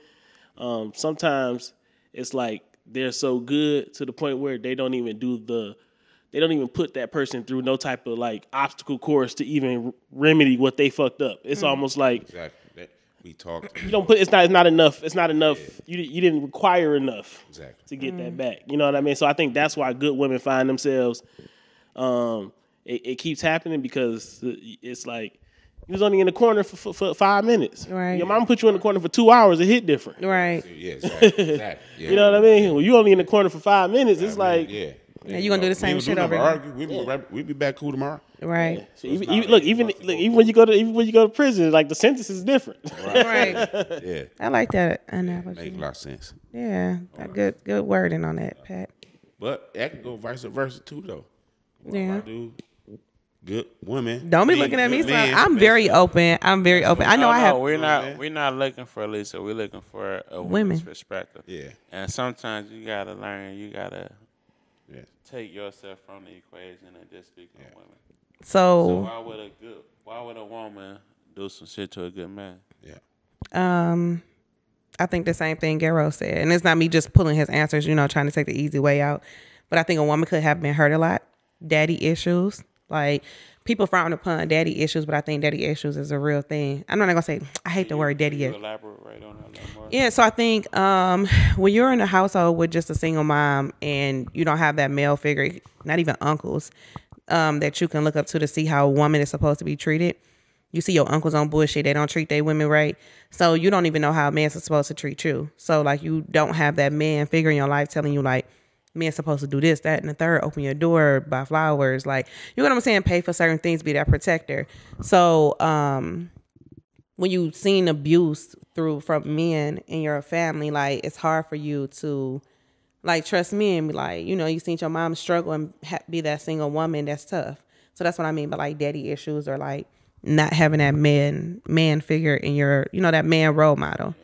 Sometimes it's like they're so good to the point where they don't even put that person through no type of like obstacle course to even remedy what they fucked up. It's almost like
Exactly. We talked.
you don't put. It's not enough. It's not enough. Yeah. You didn't require enough to get that back. You know what I mean? So I think that's why good women find themselves. It keeps happening because it's like you was only in the corner for 5 minutes.
Right.
Your mom put you in the corner for 2 hours. It hit different.
Right.
Yeah, exactly. Yeah.
You know what I mean? When you only in the corner for 5 minutes, it's like
yeah.
Yeah, you gonna do the same shit over
argue. We'll be back cool tomorrow.
Right.
Yeah. So even when you go to prison, like the sentence is different.
Right.
Yeah.
I like that analogy.
Make a lot of sense.
Yeah, good wording on that, Pat.
But that can go vice versa too, though.
Yeah.
Good women.
Don't be looking at me. So I'm very open. I know I have.
We're not looking for Lisa. We're looking for a woman's perspective.
Yeah.
And sometimes you gotta learn. You gotta take yourself from the equation and just speak on women.
So
why would a woman do some shit to a good man?
Yeah.
I think the same thing Garrow said, and it's not me just pulling his answers, trying to take the easy way out. But I think a woman could have been hurt a lot. Daddy issues, like people frown upon daddy issues, but I think daddy issues is a real thing. I'm not gonna say I hate the word daddy.
Elaborate right on that a little more.
Yeah, so I think when you're in a household with just a single mom and you don't have that male figure, not even uncles, that you can look up to see how a woman is supposed to be treated. You see your uncles on bullshit. They don't treat their women right. So you don't even know how a man's supposed to treat you. So like you don't have that man figure in your life telling you like, man's supposed to do this, that, and the third, open your door, buy flowers. Like, you know what I'm saying? Pay for certain things, be that protector. So when you've seen abuse from men in your family, like it's hard for you to like trust men and be like, you seen your mom struggle and be that single woman. That's tough. So that's what I mean by like daddy issues or like not having that man figure in your, that man role model.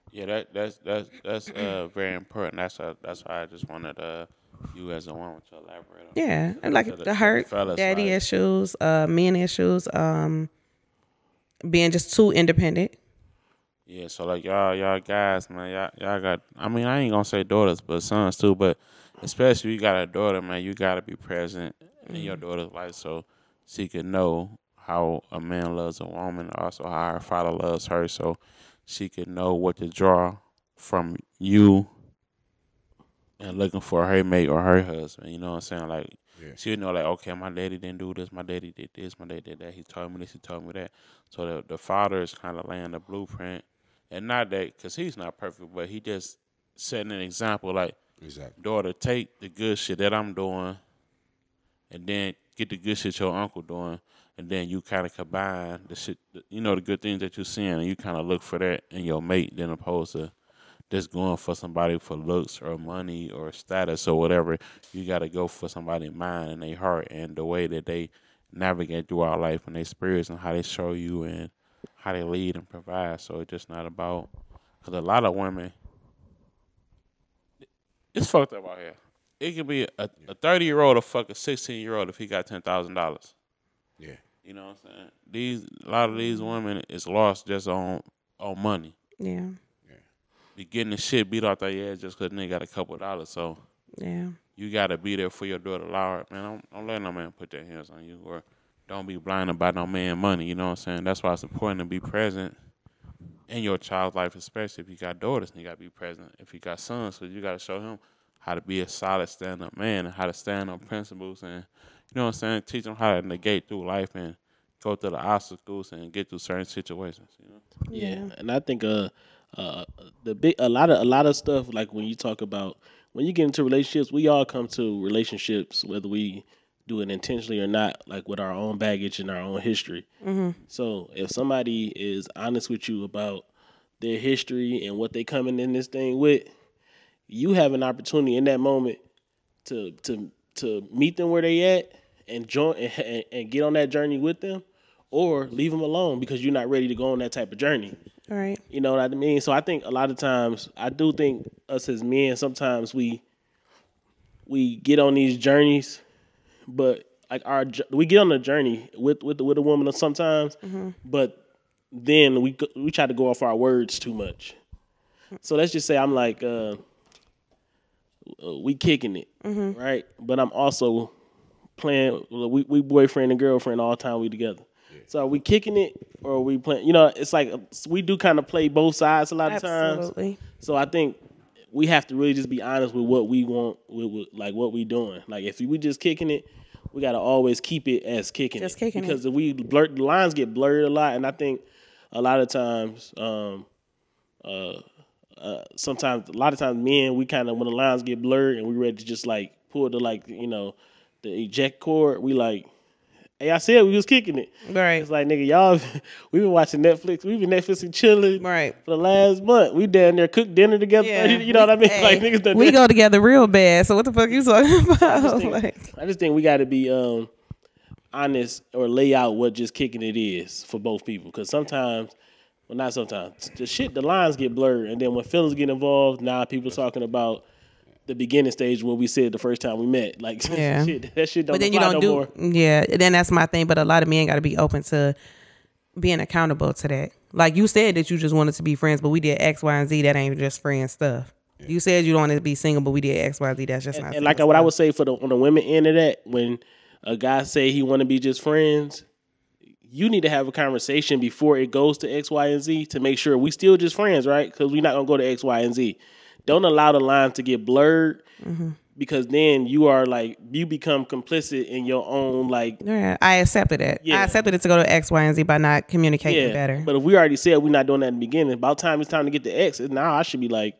Yeah, that's very important. That's why I just wanted you as a woman to elaborate on.
Yeah, and like the hurt, daddy issues, men issues, being just too independent.
Yeah, so like y'all guys, man, y'all got. I mean, I ain't gonna say daughters, but sons too. But especially you got a daughter, man, you gotta be present in your daughter's life so she can know how a man loves a woman, also how her father loves her, so she could know what to draw from you and looking for her mate or her husband. You know what I'm saying? Like, she would know, like, okay, my daddy didn't do this, my daddy did this, my daddy did that. He told me this, he told me that. So the father is kind of laying the blueprint. And not that, because he's not perfect, but he just setting an example, like, daughter, take the good shit that I'm doing and then get the good shit your uncle doing. And then you kind of combine the shit, the good things that you're seeing, and you kind of look for that in your mate, than opposed to just going for somebody for looks or money or status or whatever. You got to go for somebody's mind and their heart and the way that they navigate throughout life and their spirits and how they show you and how they lead and provide. So it's just not about, because a lot of women, it's fucked up out here. It could be a 30-year-old or fuck a 16-year-old if he got $10,000.
Yeah.
You know what I'm saying? A lot of these women is lost just on money.
Yeah.
Be getting the shit beat off their ass just because they got a couple of dollars. So you got to be there for your daughter, Laura. Man, don't let no man put their hands on you, or don't be blinded by no man money. You know what I'm saying? That's why it's important to be present in your child's life, especially if you got daughters. And you got to be present. If you got sons, because you got to show him how to be a solid stand-up man and how to stand on principles and, you know what I'm saying, teach them how to navigate through life and go through the obstacles and get through certain situations.
Yeah, and I think a lot of stuff, like when you talk about, when you get into relationships, we all come to relationships, whether we do it intentionally or not, like with our own baggage and our own history. Mm-hmm. So if somebody is honest with you about their history and what they coming in this thing with, you have an opportunity in that moment to meet them where they at and join and get on that journey with them, or leave them alone because you're not ready to go on that type of journey.
All right.
You know what I mean? So I think a lot of times, I do think us as men, sometimes we get on these journeys, but like we get on a journey with a woman sometimes, but then we try to go off our words too much. So let's just say I'm like, we kicking it, right? But I'm also playing. We boyfriend and girlfriend all the time we together. So are we kicking it or are we playing? You know, it's like we do kind of play both sides a lot of times.
Absolutely.
So I think we have to really just be honest with what we want, with like what we doing. Like if we just kicking it, we got to always keep it as kicking
Just
it.
kicking
because
it.
if we blur, the lines get blurred a lot, and I think a lot of times, sometimes a lot of times men, we kind of when the lines get blurred and we ready to just like pull the the eject cord, we like. Hey, I said we was kicking it.
Right.
It's like, nigga, y'all, we been watching Netflix. We been Netflixing chilling
Right.
for the last month. We down there cook dinner together.
Yeah.
You know what I mean?
Hey,
like niggas done
we
that.
go together real bad. So what the fuck you talking about?
I just think we got to be honest or lay out what just kicking it is for both people. Because sometimes, well, not sometimes, the lines get blurred. And then when feelings get involved, now people talking about the beginning stage where we said the first time we met. Like,
Yeah.
that shit don't
But then you
apply
don't
no more.
Yeah, then that's my thing. But a lot of men got to be open to being accountable to that. Like you said that you just wanted to be friends, but we did X, Y, and Z. That ain't just friend stuff. Yeah. You said you don't want to be single, but we did X, Y, Z. That's just not.
And like what I would say on the women end of that, when a guy say he want to be just friends, you need to have a conversation before it goes to X, Y, and Z to make sure we still just friends, right? Because we're not gonna go to X, Y, and Z. Don't allow the lines to get blurred because then you become complicit in your own like.
Yeah, I accepted it.
Yeah.
I accepted it to go to X, Y, and Z by not communicating better.
But if we already said we're not doing that in the beginning, about time it's time to get to X. Now I should be like,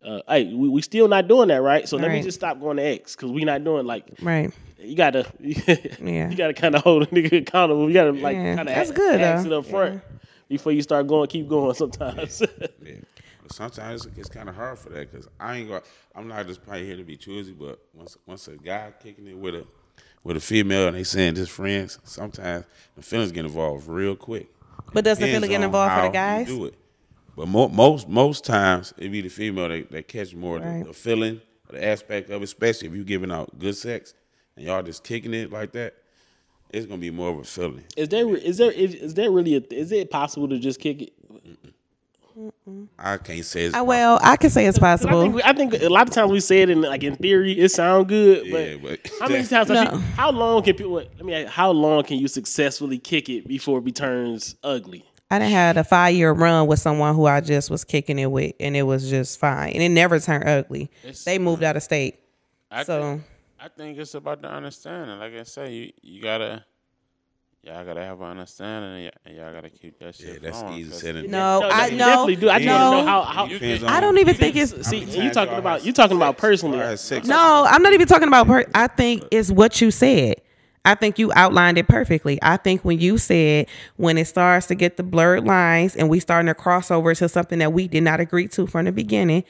hey, we still not doing that, right? So let me just stop going to X because we not doing like.
Right.
You gotta, you gotta kind of hold a nigga accountable. You gotta like kind of ask it up front before you start keep going. Sometimes.
Yeah. Sometimes it's kind of hard for that because I'm not just probably here to be choosy, but once a guy kicking it with a female and they saying just friends, sometimes the feelings get involved real quick.
But does the feeling get involved for the guys?
Do it. But most times it be the female that catch more the feeling, or the aspect of it, especially if you giving out good sex and y'all just kicking it like that. It's gonna be more of a feeling. Is it possible to just kick it? I can't say it's
well, I can say it's possible.
I think a lot of times we say it in theory, it sounds good, but how many times? How long can people? How long can you successfully kick it before it turns ugly?
I done had a 5-year run with someone who I just was kicking it with, and it was just fine, and it never turned ugly. They moved out of state,
I think it's about the understanding. Like I say, y'all gotta have an understanding, and y'all gotta keep that shit. Yeah,
that's easy said and done.
No, I know.
Definitely do. I just want to know how.
I don't even think it's.
See, you talking about personally.
No, I'm not even talking about. I think it's what you said. I think you outlined it perfectly. I think when you said when it starts to get the blurred lines and we starting to cross over to something that we did not agree to from the beginning,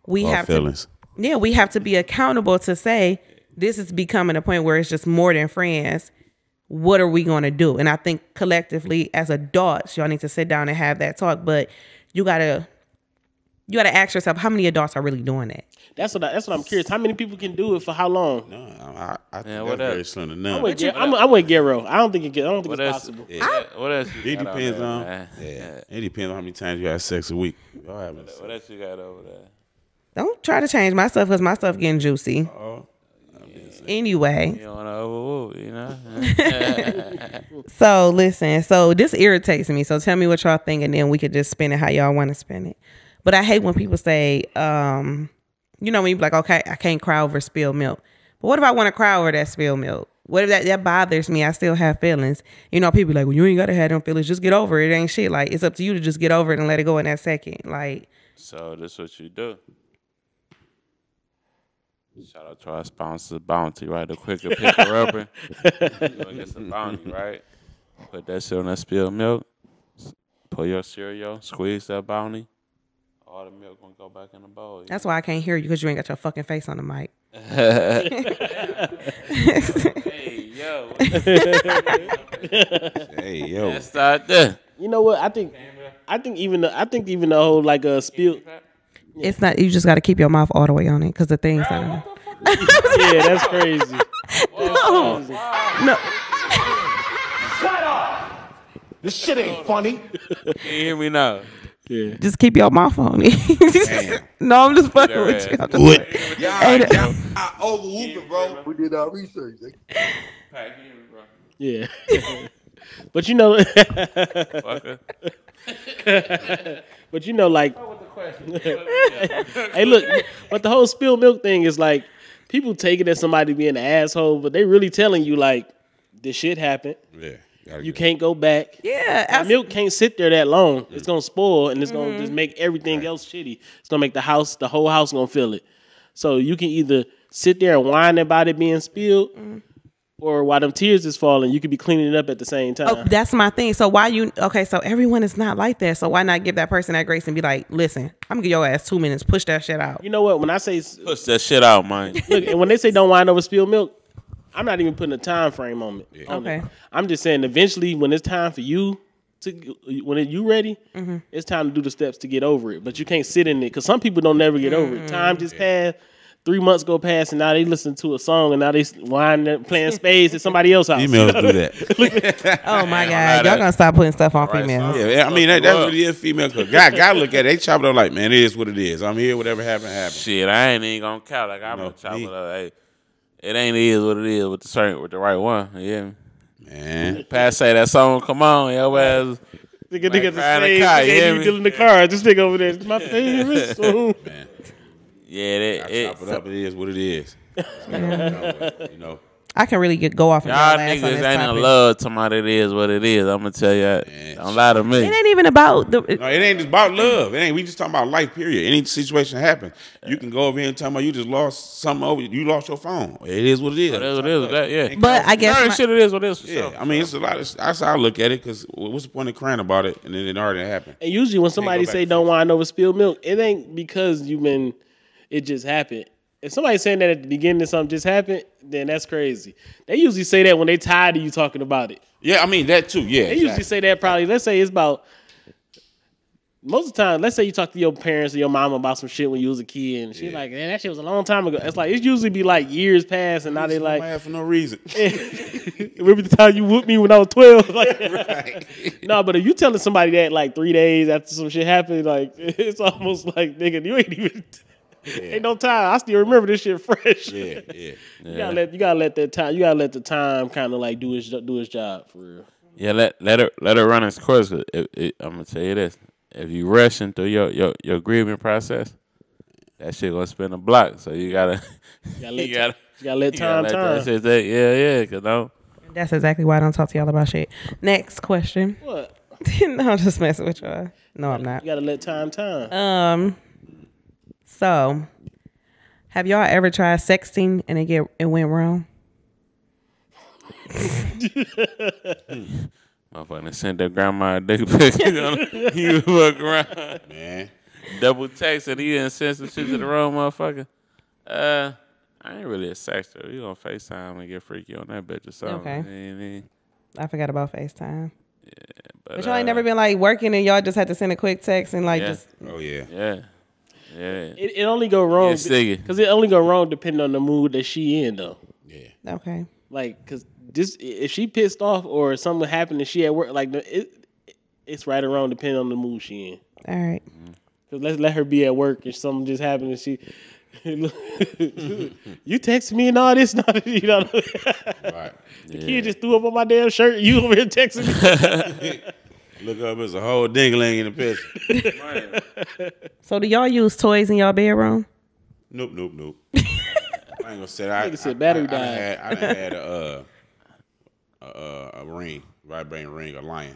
we have to be accountable to say this is becoming a point where it's just more than friends. What are we going to do? And I think collectively as adults, y'all need to sit down and have that talk. But you gotta ask yourself, how many adults are really doing that?
That's what I'm curious. How many people can do it for how long?
No, I think that's very slim to none.
I'm with Gero. I don't think it's possible.
Yeah.
What else?
It depends on. It depends on how many times you have sex a week.
What else you got over there?
Don't try to change my stuff because my stuff getting juicy. Anyway.
You don't want to you know?
So listen, this irritates me. So tell me what y'all think and then we could just spin it how y'all want to spin it. But I hate when people say, when you be like, okay, I can't cry over spilled milk. But what if I want to cry over that spilled milk? What if that bothers me? I still have feelings. People like, well, you ain't got to have them feelings. Just get over it. It ain't shit. Like, it's up to you to just get over it and let it go in that second. Like.
So this is what you do. Shout out to our sponsor, Bounty, right? The quicker pick her upper. You gonna get some Bounty, right? Put that shit on that spilled milk. Put your cereal, squeeze that Bounty. All the milk gonna go back in the bowl.
That's why I can't hear you because you ain't got your fucking face on the mic.
Hey, yo.
Hey, yo.
Let's start there.
You know what? I think I think even the whole like spill.
It's not. You just got to keep your mouth all the way on it because the thing's not.
Yeah, that's crazy.
No.
Shut up! This shit ain't funny.
You hear me now?
Yeah.
Just keep your mouth on it. No, I'm just fucking with you. I'm just fucking.
I overwhoop it, bro.
We did our research.
Yeah. But you know, but you know, like, hey, look, but the whole spilled milk thing is like, people take it as somebody being an asshole, but they really telling you like, this shit happened.
Yeah.
You can't go back.
Yeah,
milk can't sit there that long. It's gonna spoil and it's gonna just make everything else shitty. It's gonna make the whole house gonna feel it. So you can either sit there and whine about it being spilled, or while them tears is falling, you could be cleaning it up at the same time.
Oh, that's my thing. So so everyone is not like that. So why not give that person that grace and be like, listen, I'm gonna give your ass 2 minutes, push that shit out.
You know what? When I say
push that shit out, man.
Look, and when they say don't whine over spilled milk, I'm not even putting a time frame on it.
Yeah.
Okay.
I'm just saying eventually when it's time for you when you ready, it's time to do the steps to get over it. But you can't sit in it because some people don't never get over it. Time just passed. 3 months go past and now they listen to a song and now they whining, playing spades at somebody else's house.
Females do that.
Oh my God, y'all gonna stop putting stuff on females.
Yeah, I mean that's really a female. Cause guy look at it, they chop it up like, man, it is what it is. I'm here, whatever happened.
Shit, I ain't even gonna count. Like I'm gonna chop it up. Hey, it ain't is what it is with the right one. Yeah,
man.
Pass say that song, come on, yo ass.
Nigga the same. You in the car. Just think over there. It's my favorite song.
Man.
Yeah,
chop it up. It is what it is. You know.
I can really go off and
y'all
niggas
ain't in love talking about it is what it is. I'm gonna tell you that. Don't lie to me.
It ain't even about
No, it ain't just about love. It ain't. We just talking about life. Period. Any situation happen, you can go over here and tell me you just lost something over. You lost your phone. It is what it is.
It is what it is. Yeah.
But I guess
shit, it is what it is. For
Yeah,
sure.
I mean, it's a lot of. That's how I look at it. Because what's the point of crying about it and then it already happened?
And usually when somebody say don't whine over spilled milk, it ain't because it just happened. If somebody's saying that at the beginning of something just happened, then that's crazy. They usually say that when they tired of you talking about it.
Yeah, I mean that too. Yeah,
they usually say that probably. Let's say it's about most of the time. Let's say you talk to your parents or your mom about some shit when you was a kid, and she's like, "Man, that shit was a long time ago." It's like it usually be like years past, and now they like
for no reason.
Remember the time you whooped me when I was 12? Like,
Right.
No, but if you telling somebody that like 3 days after some shit happened, like it's almost like nigga, you ain't even. Yeah. Ain't no time. I still remember this shit fresh.
Yeah.
You gotta let that time. You gotta let the time kind of like do his job for real.
Yeah, let her run its course. I'm gonna tell you this: if you rushing through your grieving process, that shit gonna spin a block. So you gotta let time. Yeah. Cause no.
That's exactly why I don't talk to y'all about shit. Next question.
What?
No, I'm just messing with y'all. No, I'm not.
You gotta let time.
So, have y'all ever tried sexting and it went wrong?
Motherfucker sent their grandma a dick pic. You fuck around,
Man.
double text and he didn't send some shit to the wrong motherfucker. I ain't really a sexter. You gonna FaceTime and get freaky on that bitch or something.
Okay. I forgot about FaceTime.
Yeah,
but y'all ain't never been like working and y'all just had to send a quick text and like just.
Oh yeah.
Yeah.
It only go wrong because it only go wrong depending on the mood that she in though.
Yeah.
Okay.
Like, cause if she pissed off or something happened and she at work, like it's right or wrong depending on the mood she in.
All right.
Cause let's let her be at work and something just happened and she. You text me and all this, you know.
Right.
The kid just threw up on my damn shirt. You over here texting me.
Look up, it's a whole dingling in the picture.
So do y'all use toys in y'all bedroom?
Nope. I ain't gonna say that.
Nigga said battery died.
I done had a ring, vibrating ring, a lion.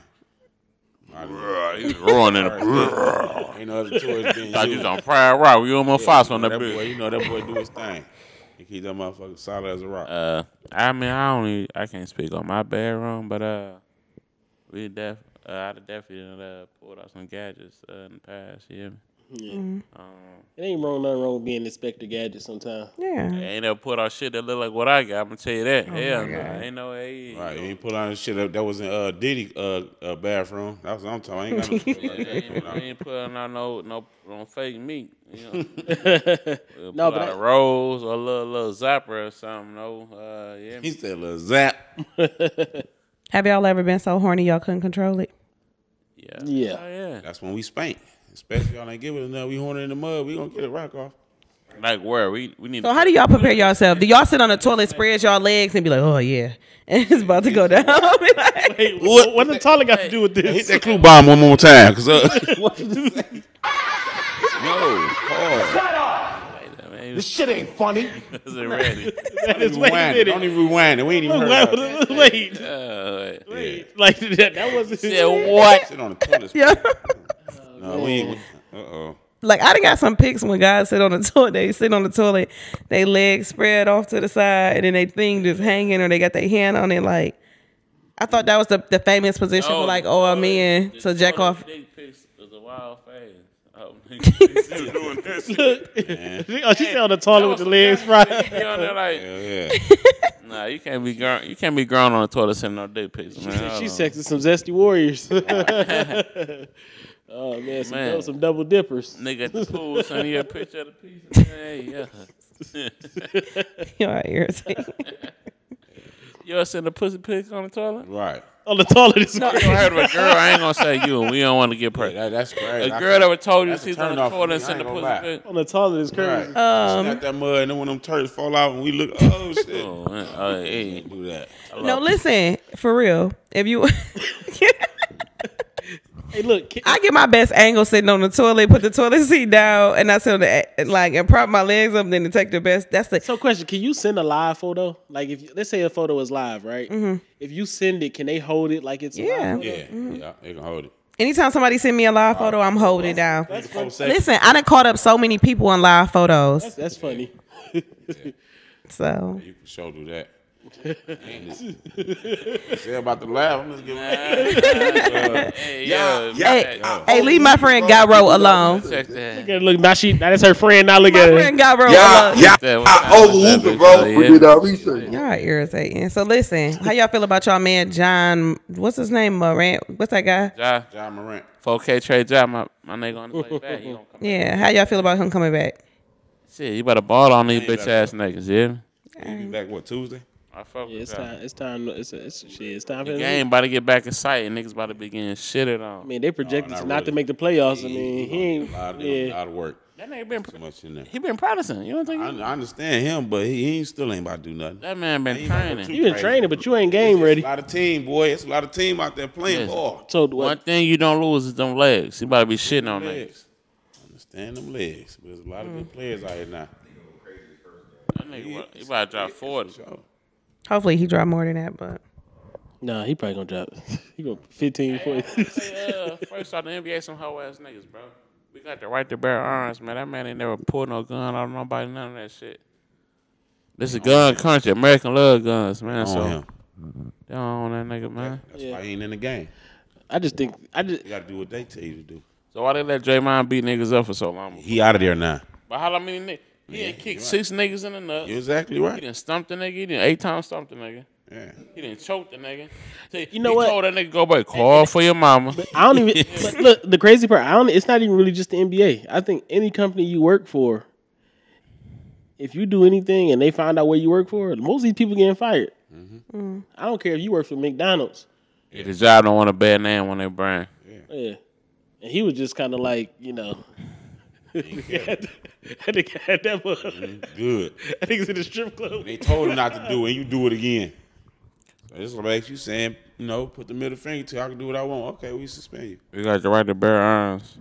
He's roaring in the
Ain't no other toys being
thought you
used.
was on Pride Rock. We on my Fox on that
Boy,
bitch.
you know that boy do his thing. He keep that motherfucker solid as a rock.
I mean, I can't speak on my bedroom, but I'd definitely pulled out some gadgets in the past. Yeah.
Yeah. It ain't nothing wrong with being Inspector Gadget sometimes.
Yeah.
I ain't never put out shit that look like what I got. I'm gonna tell you that.
Oh
Hell
my
no,
God.
ain't no way.
Right, you ain't put on shit up that was in Diddy bathroom. That's what I'm talking. I ain't got no shit like
We ain't putting out no fake meat. You know,
No,
put
but
out a rose or a little zapper or something. No, yeah.
He said, "Little zap."
Have y'all ever been so horny y'all couldn't control it?
Yeah.
Oh, yeah.
That's when we spank. Especially y'all ain't give it enough. We horny in the mud. We gonna get it rock off.
Like where we need.
So how do y'all prepare yourself? Do y'all sit on the toilet, spread y'all legs, and be like, "Oh yeah," and it's about to go down? Be like,
Hey, what the toilet got to do with
Hit
this?
that clue bomb one more time, cause
What did you say?
no, pause.
This shit ain't funny.
Is it ready?
Rewind it. Don't even rewind it. We ain't even heard about that.
Wait. Like that wasn't.
Yeah, what?
Sit on the toilet.
yeah.
No, we ain't.
Like I done got some pics when guys sit on the toilet. They sit on the toilet, they legs spread off to the side, and then they thing just hanging, or they got their hand on it. Like I thought that was the famous position for like men to jack off.
Dick pics is a wild phase. Oh, nigga, still doing that shit.
Oh, she said on the toilet with the legs fried.
You on there like,
Yeah.
nah, you can't be grown. You can't be grown on the toilet sending no dick pics, man.
She sexed some zesty warriors. Oh man, some double dippers.
Nigga at the pool sending you a picture of the piece. Hey, yeah.
You are irritating.
You ever send a pussy pic on the toilet?
Right.
On the toilet is
You ever heard of a girl? I ain't gonna say you. We don't want to get pregnant.
That's crazy.
A girl that ever told you
That's a
she's on
turn
the
off for
toilet
me.
and
I
send a
ain't
pussy
gonna lie.
pic.
on the toilet is crazy.
Right. Snap that mud, and then when them turds fall out, and we look, oh shit.
Oh, man. Oh, hey.
Do that.
No, listen, for real. If you,
Hey, look.
I get my best angle sitting on the toilet, put the toilet seat down, and I sit on the and prop my legs up, then to take the best. That's the.
So, question: can you send a live photo? Like, if let's say a photo is live, right? If you send it, can they hold it like it's
Yeah.
live?
Yeah, they can hold it.
Anytime somebody send me a live photo, I'm holding it down.
That's funny.
Listen, I done caught up so many people on live photos.
That's funny.
So
You can sure do that. Say about the laugh. I'm just giving.
hey, leave my friend Gyro alone.
Check that.
Look, now that's her friend. Now look
My
at her.
friend Gyro alone.
Overwhooping, bro. We did our research.
Y'all are irritating. So listen, how y'all feel about y'all man John? What's his name? Morant. What's that guy?
John Morant.
4K trade job, my nigga on his way back. He gonna come
Yeah. How y'all feel about him coming back?
Shit, you better ball on these bitch ass niggas, yeah?
He'll be back, what, Tuesday?
I fuck
Yeah,
with y'all.
it's time. It's time for
The
them.
game about to get back in sight and niggas about to be getting shitted
I
on.
mean, they projected
not
not
really.
to make the playoffs. I mean, he ain't.
A lot
Yeah.
of work.
That nigga been
Too much in there.
he been practicing. You don't think?
I understand him, but he ain't still ain't about to do nothing.
That man been
He ain't about to
training.
do
You been
crazy.
training, but you ain't game
It's
ready.
a lot of team, boy. It's a lot of team out there playing
Yes.
ball.
So
One
what?
thing you don't lose is them legs. He about to be shitting on niggas.
Legs. Understand them legs. But there's a lot of good players out here now.
That nigga, he about to drop 40.
So,
Hopefully he dropped more than that, but
Nah, he probably gonna drop. He go 15, 40.
First off, the NBA some hoe ass niggas, bro. We got the right to bear arms, man. That man ain't never pulled no gun out of nobody, none of that shit. This is gun country. American love guns, man.
on
So
him.
they don't own that nigga, man.
That's why he ain't in the game.
I just think
You got to do what they tell you to do.
So why they let Draymond beat niggas up for so long?
He out of there now.
But how many niggas? He done kicked 6 niggas in the nuts.
You're exactly
He
right.
done stumped the nigga. He done 8 times stumped the nigga.
Yeah.
He done choked the nigga. See,
You know
he
what?
told that nigga go back, call for your mama.
I don't even. But look, the crazy part. It's not even really just the NBA. I think any company you work for, if you do anything and they find out where you work for, most of these people getting fired. I don't care if you work for McDonald's.
The job don't want a bad name on their brand.
Yeah, and he was just kind of like, I think had that one.
Good.
I think it's in the strip club.
They told him not to do it, and you do it again. So this makes you saying, put the middle finger to I can do what I want. Okay, we suspend you.
We got the right to bear arms.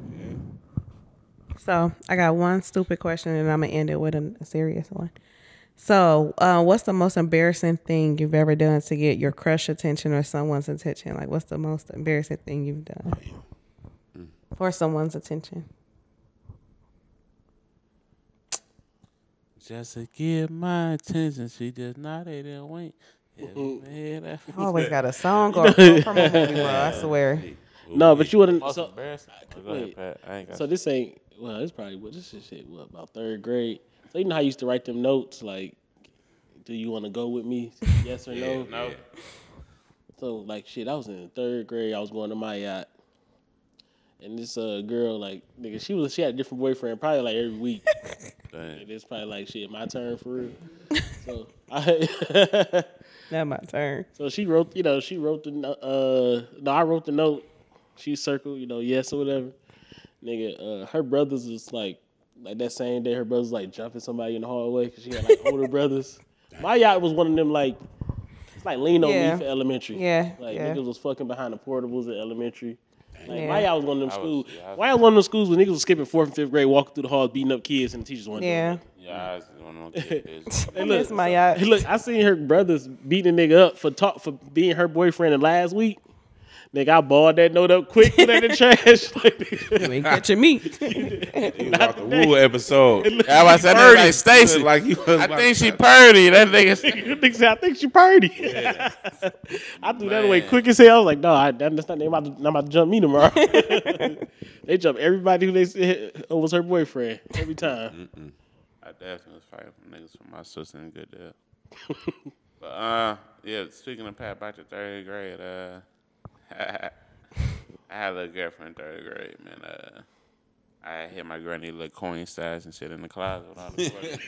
so I got one stupid question and I'm gonna end it with a serious one. So, what's the most embarrassing thing you've ever done to get your crush attention or someone's attention? Like, what's the most embarrassing thing you've done for someone's attention?
Just to get my attention, she just nodded and winked.
I always got a song or from a movie, bro. I swear.
No, but you wouldn't.
Most
So,
embarrassing. Go
wait.
ahead, Pat. I ain't got
so this ain't. well, it's probably this is shit. What about 3rd grade? So you know how I used to write them notes like, "Do you want to go with me? Yes or no?"
No.
So like shit, I was in 3rd grade. I was going to my yacht, and this girl like nigga, she had a different boyfriend probably like every week. And it's probably like shit, my turn for real. So
Now my turn.
So she wrote, I wrote the note. She circled, yes or whatever. Nigga, her brothers was like that same day, her brothers was like jumping somebody in the hallway because she had like older brothers. My yacht was one of them like, it's like lean on me for elementary.
Yeah.
Like
yeah.
niggas was fucking behind the portables at elementary. Like
Yeah.
my yacht was one of them schools. My yacht was one of them schools where niggas was skipping 4th and 5th grade, walking through the halls, beating up kids, and the teachers wanted
Yeah.
Yeah, I was one of them kids.
I miss my yacht.
Hey, look, I seen her brothers beating a nigga up for being her boyfriend the last week. Nigga, I balled that note up quick, put that in the trash.
You ain't catching me.
He was off the Woo episode.
I was saying that like Stacy.
Like he was
I think she purdy. That nigga.
Nigga said, I think she purdy. I threw that away quick as hell. I was like, no, that's not. They about to jump me tomorrow. They jump everybody who they said was her boyfriend every time.
I definitely was fighting for niggas for my sister and good deal. But yeah, speaking of Pat, back to 3rd grade, I had a little girlfriend in 3rd grade, man. I hit my granny little coin stash and shit in the closet with all the quarters.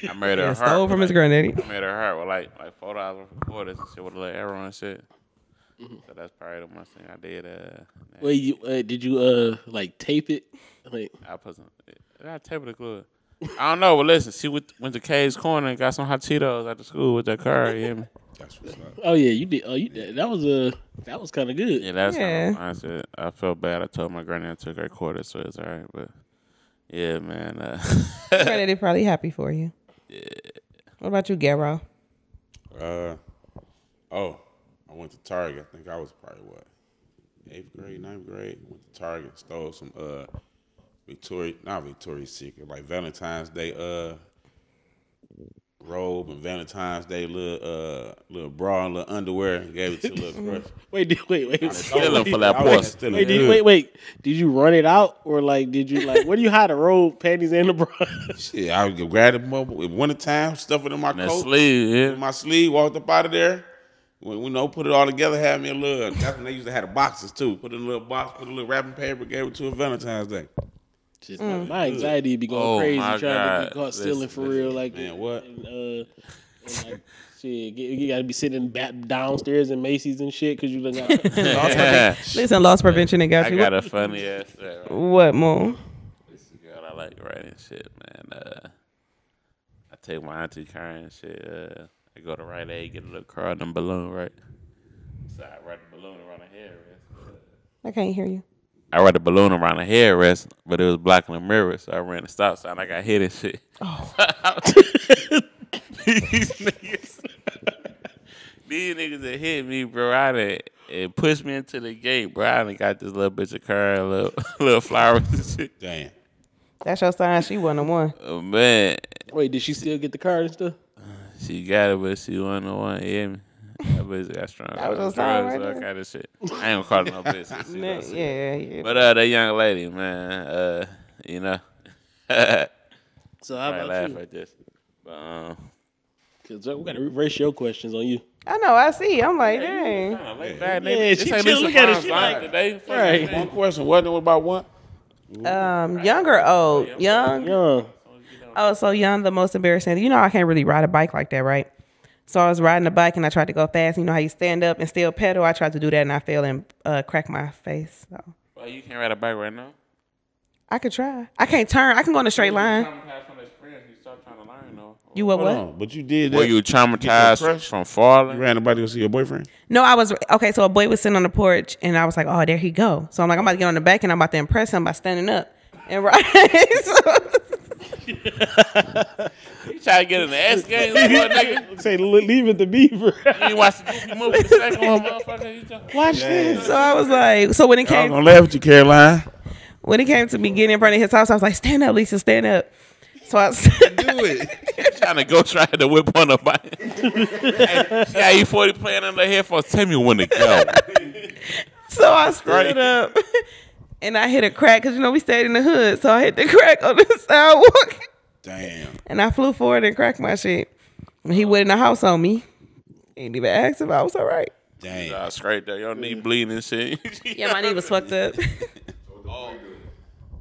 I made her heart.
Stole from his granddaddy.
I made her heart with like $4 worth of quarters and shit with a little arrow and shit. So that's probably the one thing I did.
Wait, did you like tape it? Like
I put some. I tape it good. I don't know, but listen, she went to K's Corner and got some hot Cheetos after school with that car. You hear me?
That's what's up.
oh yeah, you did. Oh, you did. That was kind of good.
Yeah, that's
Yeah.
how I said. I felt bad. I told my granny I took her quarter, so it's all right. But yeah, man.
Granddaddy probably happy for you.
Yeah.
What about you, Garrow?
I went to Target. I think I was probably 8th grade, 9th grade. Went to Target, stole some Victoria's Secret, like Valentine's Day robe and Valentine's Day little bra and little underwear, and gave it to a little crush.
Wait.
Stealing for that pussy.
Wait. Did you run it out or like did you like? Where do you hide the robe, panties, and the bra?
Shit, I would grab them up in wintertime, stuff it in my coat,
sleeve, yeah.
in my sleeve, walked up out of there. Put it all together, had me a little. That's when they used to have the boxes too. Put it in a little box, put a little wrapping paper, gave it to a Valentine's Day.
Just my anxiety be going crazy trying to be caught stealing for real. Like
man, what?
And like, shit, you gotta be sitting back downstairs in Macy's and shit because you done got.
Listen, loss prevention and got
I
you.
got a funny ass story. Right?
What more?
This is girl I like writing shit, man. I take my auntie car and shit. I go to Rite Aid, get a little card and balloon, right? So I write the balloon around the hair rest.
I can't hear you.
I write the balloon around the hair rest, but it was blocking the mirror, so I ran the stop sign. I got hit and shit.
Oh.
These niggas that hit me, bro, it pushed me into the gate, bro. I done got this little bitch of car, little flowers and shit.
Damn.
That's your sign. She wasn't the one.
Oh, man.
Wait, did she still get the card and stuff?
She got it, but she wasn't the one. You hear me? That bitch got strong.
That was your sign right
all
there.
kind of shit. I ain't gonna call her no bitch.
Yeah.
But that young lady, man, you know.
So how
I
about
laugh
you?
at this. But,
Because we got to reverse your questions on you.
I know. I see. I'm like, dang.
Yeah, she chill. Look at it. She like, right.
One question. What about one?
Young or old? Young.
Young.
Oh, so young. The most embarrassing. You know, I can't really ride a bike like that, right? So I was riding a bike and I tried to go fast. You know how you stand up and still pedal? I tried to do that and I fell and cracked my face. So.
Well, you can't ride a bike right now.
I could try. I can't turn. I can go in a straight line. You what?
But you did that.
Were you traumatized from falling?
You ran nobody to see your boyfriend?
No, I was okay. So a boy was sitting on the porch, and I was like, "Oh, there he go." So I'm like, I'm about to get on the back, and I'm about to impress him by standing up and right.
You try to get in the S game, nigga?
Say, leave it to Beaver.
You watch the Goofy movie, the second one, motherfucker.
Watch this. So I was like, so when it
I'm
came,
gonna laugh at you, Caroline.
when it came to me getting in front of his house, I was like, "Stand up, Lisa, stand up." So I
Do it.
Trying to go try to whip on the bike. Hey, E40 playing on the headphones. Tell me when to go.
So I stood up and I hit a crack because we stayed in the hood, so I hit the crack on the sidewalk.
Damn.
And I flew forward and cracked my shit. And he went in the house on me. Ain't even asked if I was all right.
Damn.
Nah, straight there. Your knee bleeding and shit.
Yeah, my knee was fucked up.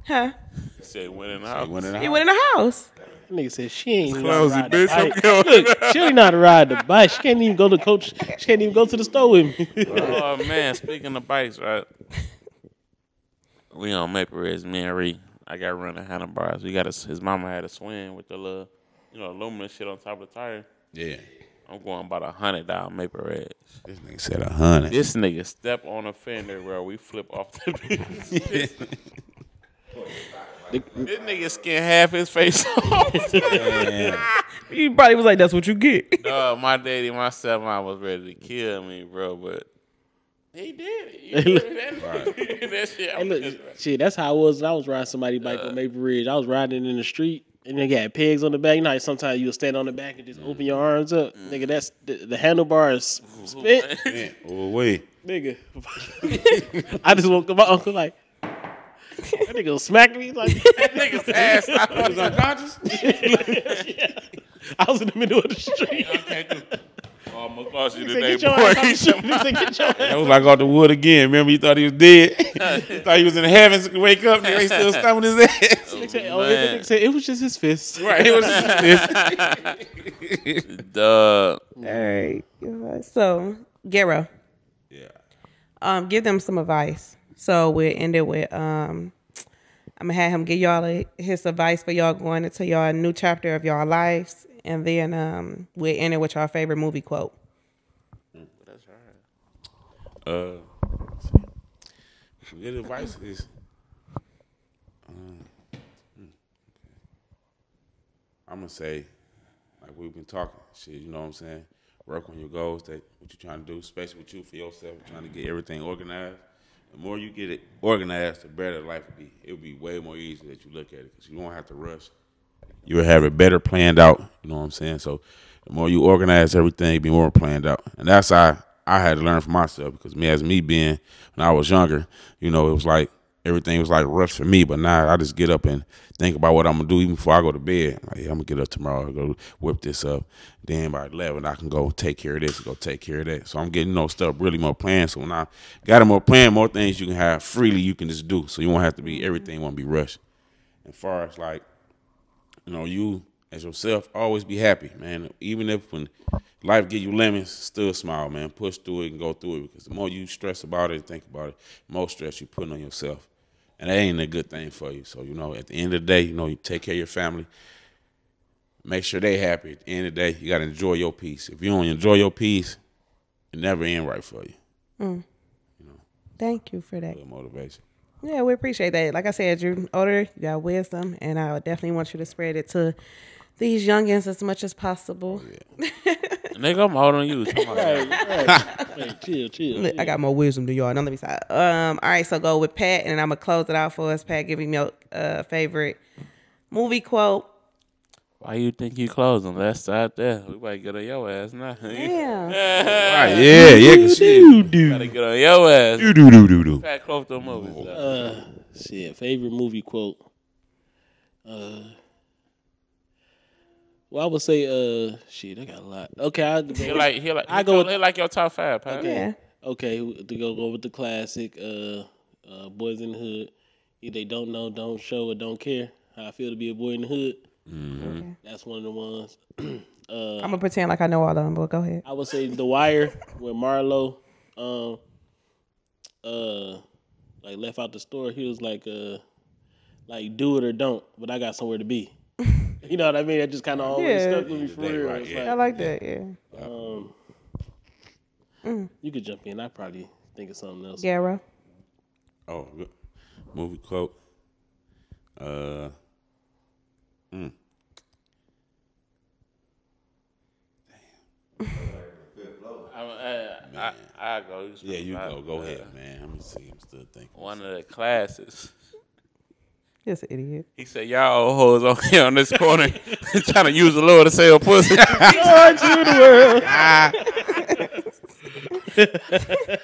Huh?
He said he went in the house.
He went in the house.
That nigga said she ain't even
Closey,
ride the
bitch.
bike. Look, she don't know how to ride the bike. She can't even go to coach. She can't even go to the store with me.
Oh man, speaking of bikes, right? We on Maple Ridge, me and Ree. I got to run the handlebars. His mama had a swing with the little, aluminum shit on top of the tire.
Yeah.
I'm going about 100 down Maple Ridge.
This nigga said 100.
This nigga step on a fender where we flip off the bitch. This nigga skin half his face off.
He probably was like, that's what you get.
My daddy, my stepmom was ready to kill me, bro, but he did it. That shit,
Hey, look, shit, that's how I was when I was riding somebody's bike on Maple Ridge. I was riding in the street, and they got pegs on the back. You know how sometimes you'll stand on the back and just open your arms up. Nigga, that's the handlebar is spent.
Oh, wait.
Nigga. I just woke up, my uncle like, that nigga was smacking me. Like,
that nigga's ass
Was unconscious?
yeah. I was in the middle of the street.
Almost lost you
He said,
today,
get your
boy.
ass out the street. He said, get your ass.
That was like off the wood again. Remember, you thought he was dead? You thought he was in heaven, so he could wake up, and he still stomping his ass.
Nigga said, nigga said, it was just his fist.
Right, it was just this.
Duh.
All right. So, Gero.
Yeah.
Give them some advice. So we'll end it with I'm gonna have him give y'all his advice for y'all going into y'all new chapter of y'all lives, and then we'll end it with y'all favorite movie quote.
That's right.
Good advice is I'm gonna say, like we've been talking, shit, you know what I'm saying? Work on your goals, that what you're trying to do, especially with you for yourself, trying to get everything organized. The more you get it organized, the better life will be. It'll be way more easy that you look at it because you won't have to rush. You'll have it better planned out, you know what I'm saying? So the more you organize everything, it'll be more planned out. And that's how I had to learn for myself because me being when I was younger, it was like everything was like rushed for me. But now I just get up and think about what I'm going to do even before I go to bed. Like, I'm going to get up tomorrow, go whip this up. Then by 11, I can go take care of this, go take care of that. So I'm getting stuff really more planned. So when I got it more planned, more things you can have freely you can just do. So you won't have to be, everything won't be rushed. As far as like, you as yourself, always be happy, man. Even if when life give you lemons, still smile, man. Push through it and go through it because the more you stress about it and think about it, the more stress you put on yourself. And that ain't a good thing for you. So, at the end of the day, you take care of your family. Make sure they happy. At the end of the day, you got to enjoy your peace. If you don't enjoy your peace, it never end right for you.
Thank you for that.
Good motivation.
Yeah, we appreciate that. Like I said, you're older, you got wisdom, and I would definitely want you to spread it to these youngins as much as possible.
Nigga, I'm older than you.
Right. Chill.
I got more wisdom than y'all. Don't let me stop. All right, so go with Pat, and I'm gonna close it out for us. Pat, give me your favorite movie quote.
Why you think you closing? Let's start there. We better get on your ass now.
Damn.
Right, yeah, cause shit.
Gotta get on your ass.
Do.
Pat, close the movies.
Shit, favorite movie quote. Well, I would say, shit, I got a lot. Okay, I go with your top 5, Pat.
Okay.
To go with the classic, Boys in the Hood. If they don't know, don't show, or don't care. How I feel to be a boy in the hood.
Mm-hmm.
Okay.
That's one of the ones.
I'm gonna pretend like I know all of them, but go ahead.
I would say The Wire with Marlo, like left out the store. He was like do it or don't, but I got somewhere to be. You know what I mean? That just kind of always stuck with me for real.
Right,
I like that. Yeah.
You could jump in. I probably think of something else.
Gero.
Oh, good. Movie quote.
I go.
Yeah, you go. Go ahead, man. Let me see. I'm still thinking.
One of the classes.
Just an idiot.
He said, y'all old hoes on here on this corner trying to use the Lord to sell pussy.
Lord to the world.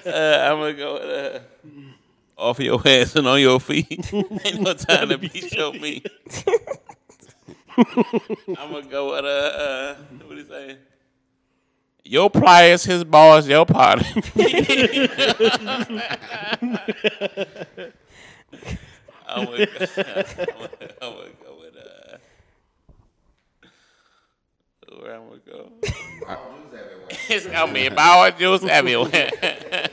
I'm going to go with off your ass and on your feet. Ain't no time to beat your meat. I'm gonna go with what he say? Your pliers, his balls, your party. I'm gonna go with where I'm gonna go. It's gonna be ball juice everywhere.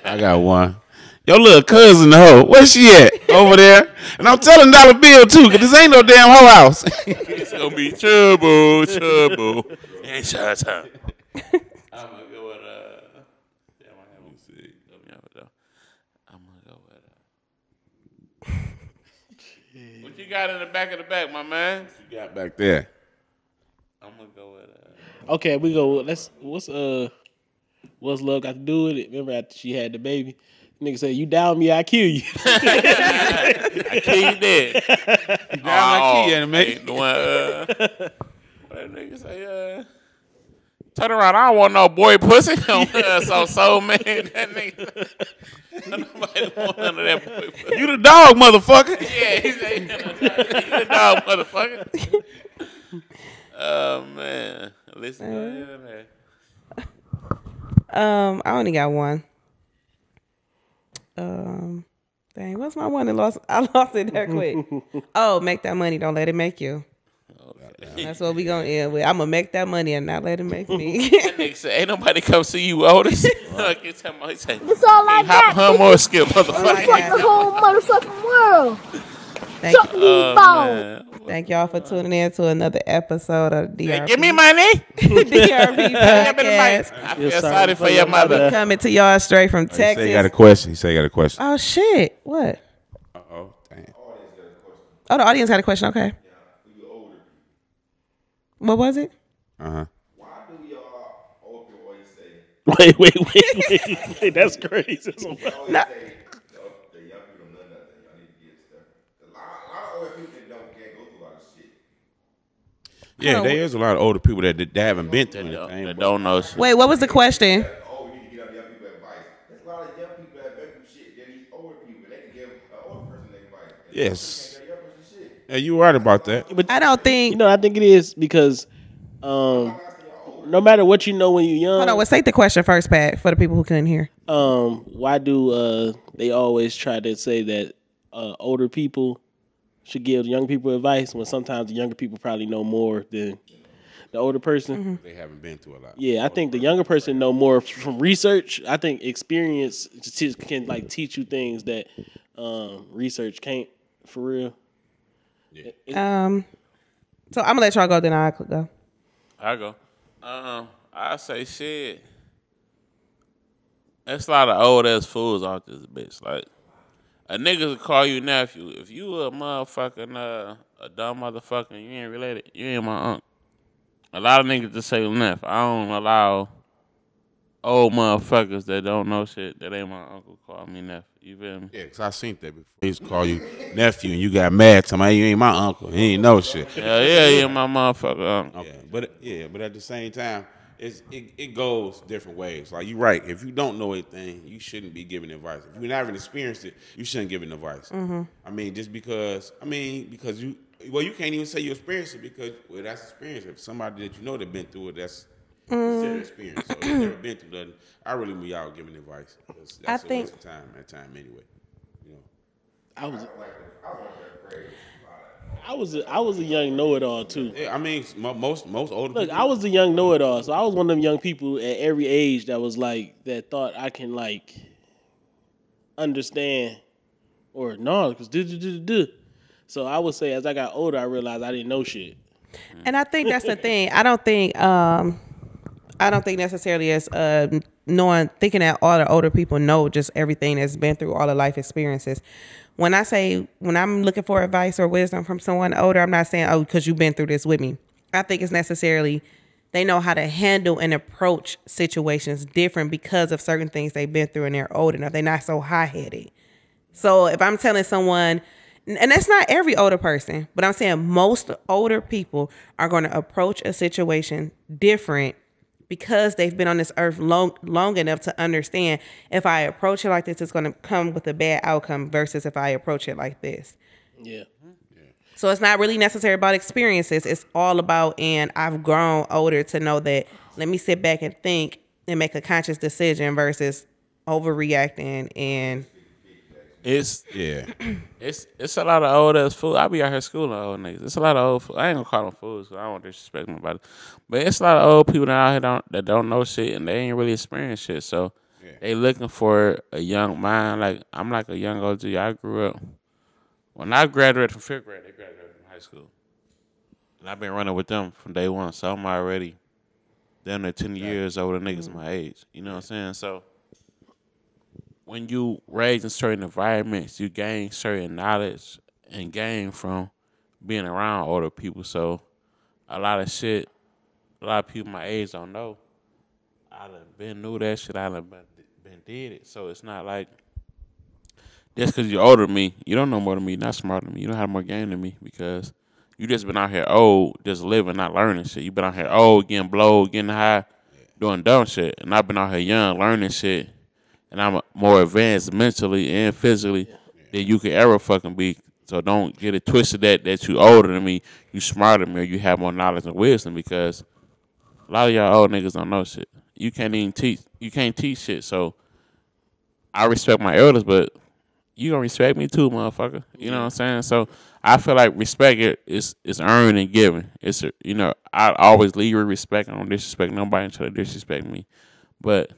I got one. Your little cousin, the hoe. Where she at? Over there. And I'm telling dollar bill too, cause this ain't no damn hoe house.
It's gonna be trouble. Ain't shot time. I'm gonna go with damn, I haven't seen. I'm gonna go with what you got in the back of the bag, my man?
What you got back there?
I'm gonna go with
Okay, we go. What's love got to do with it? Remember after she had the baby, nigga said, "You down me, I kill you."
I kill you dead.
Down like key in mate.
That nigga say, turn around, I don't want no boy pussy. so man, that nigga. Nobody want none of that boy pussy.
You the dog, motherfucker.
Yeah, he said, you the dog, motherfucker. Oh man, listen.
I only got one. Dang, what's my one that lost? I lost it that quick. Oh, make that money, don't let it make you. That's what we gonna end with. I'm gonna make that money and not let it make me.
That nigga said, ain't nobody come see you, Otis. It's all like
that.
Hop more skill, motherfucker.
Fuck the whole motherfucking world.
Thank
Suck these balls.
Thank y'all for tuning in to another episode of DRP.
Hey, give me money.
DRP podcast.
I feel sorry for your mother.
Coming to y'all straight from Texas.
He said he got a question. He said he got a question.
Oh shit! What?
Uh-oh. Damn.
Oh, the audience got a question. Okay. What was it?
Uh-huh.
Why do y'all old people always say?
Wait. That's crazy.
The young people don't know nothing. Y'all need to get stuff. A lot of older people can't go through a lot of shit.
Yeah, there is a lot of older people that haven't been through anything.
That don't know shit.
Wait, what was the question?
Oh, we need to get up young people advice. There's a lot of young people that have been through shit. Then these older people, they can give an older person their advice.
Yes. Yeah, you right about that.
But
I don't think.
I think it is because no matter what you know when you're young.
Hold on, let's take the question first, Pat, for the people who couldn't hear.
Why do they always try to say that older people should give young people advice when sometimes the younger people probably know more than the older person?
Mm-hmm.
They haven't been through a lot.
Yeah, I think the younger person know more from research. I think experience can like teach you things that research can't, for real.
Yeah.
So I'm gonna let y'all go. Then I'll go.
I go. I say shit. There's a lot of old ass fools out this bitch. Like a nigga will call you nephew. If you a motherfucking a dumb motherfucker, and you ain't related. You ain't my uncle. A lot of niggas just say nephew. I don't allow old motherfuckers that don't know shit that ain't my uncle call me nephew. You feel me?
Yeah, because I seen that before. They used to call you nephew and you got mad. Somebody, you ain't my uncle. He ain't know shit.
Yeah, my motherfucker uncle.
Yeah, but at the same time, it goes different ways. Like, you're right. If you don't know anything, you shouldn't be giving advice. If you never experienced it, you shouldn't give advice.
Mm-hmm.
I mean, because you can't even say you experienced it because, well, that's experience. If somebody that you know that been through it, that's considered experience. So if you've never been through that, I really be out giving advice. That's a waste of time at time anyway. You know.
I was a young know-it-all too.
Yeah, I mean, most older
Look,
people.
I was a young know-it-all, so I was one of them young people at every age that was like that thought I can like understand or no, because So I would say as I got older, I realized I didn't know shit.
And I think that's the thing. I don't think necessarily as thinking that all the older people know just everything that's been through all the life experiences. When I'm looking for advice or wisdom from someone older, I'm not saying, oh, because you've been through this with me. I think it's necessarily they know how to handle and approach situations different because of certain things they've been through and they're old enough. They're not so high-headed. So if I'm telling someone, and that's not every older person, but I'm saying most older people are going to approach a situation different because they've been on this earth long enough to understand if I approach it like this, it's going to come with a bad outcome versus if I approach it like this.
Yeah.
So it's not really necessary about experiences. It's all about, and I've grown older to know that let me sit back and think and make a conscious decision versus overreacting. And
it's a lot of old ass fool. I be out here schooling old niggas. It's a lot of old fool. I ain't gonna call them fools because I don't want to disrespect nobody. But it's a lot of old people that out here that don't know shit and they ain't really experienced shit. So they looking for a young mind. Like I'm like a young OG. I grew up. When I graduated from 5th grade, they graduated from high school. And I've been running with them from day one. So I'm already down there 10 years older niggas my age. You know what I'm saying? So when you raise in certain environments, you gain certain knowledge and gain from being around older people. So a lot of shit, a lot of people my age don't know. I done been knew that shit. I done been did it. So it's not like, just because you're older than me, you don't know more than me, you're not smarter than me, you don't have more game than me because you just been out here old, just living, not learning shit. You been out here old, getting blowed, getting high, doing dumb shit. And I've been out here young, learning shit. And I'm more advanced mentally and physically than you could ever fucking be. So don't get it twisted that you older than me, you smarter than me, or you have more knowledge and wisdom because a lot of y'all old niggas don't know shit. You can't even teach. You can't teach shit. So I respect my elders, but you gonna respect me too, motherfucker. You know what I'm saying? So I feel like respect is earned and given. It's I always leave with respect. I don't disrespect nobody until they disrespect me. But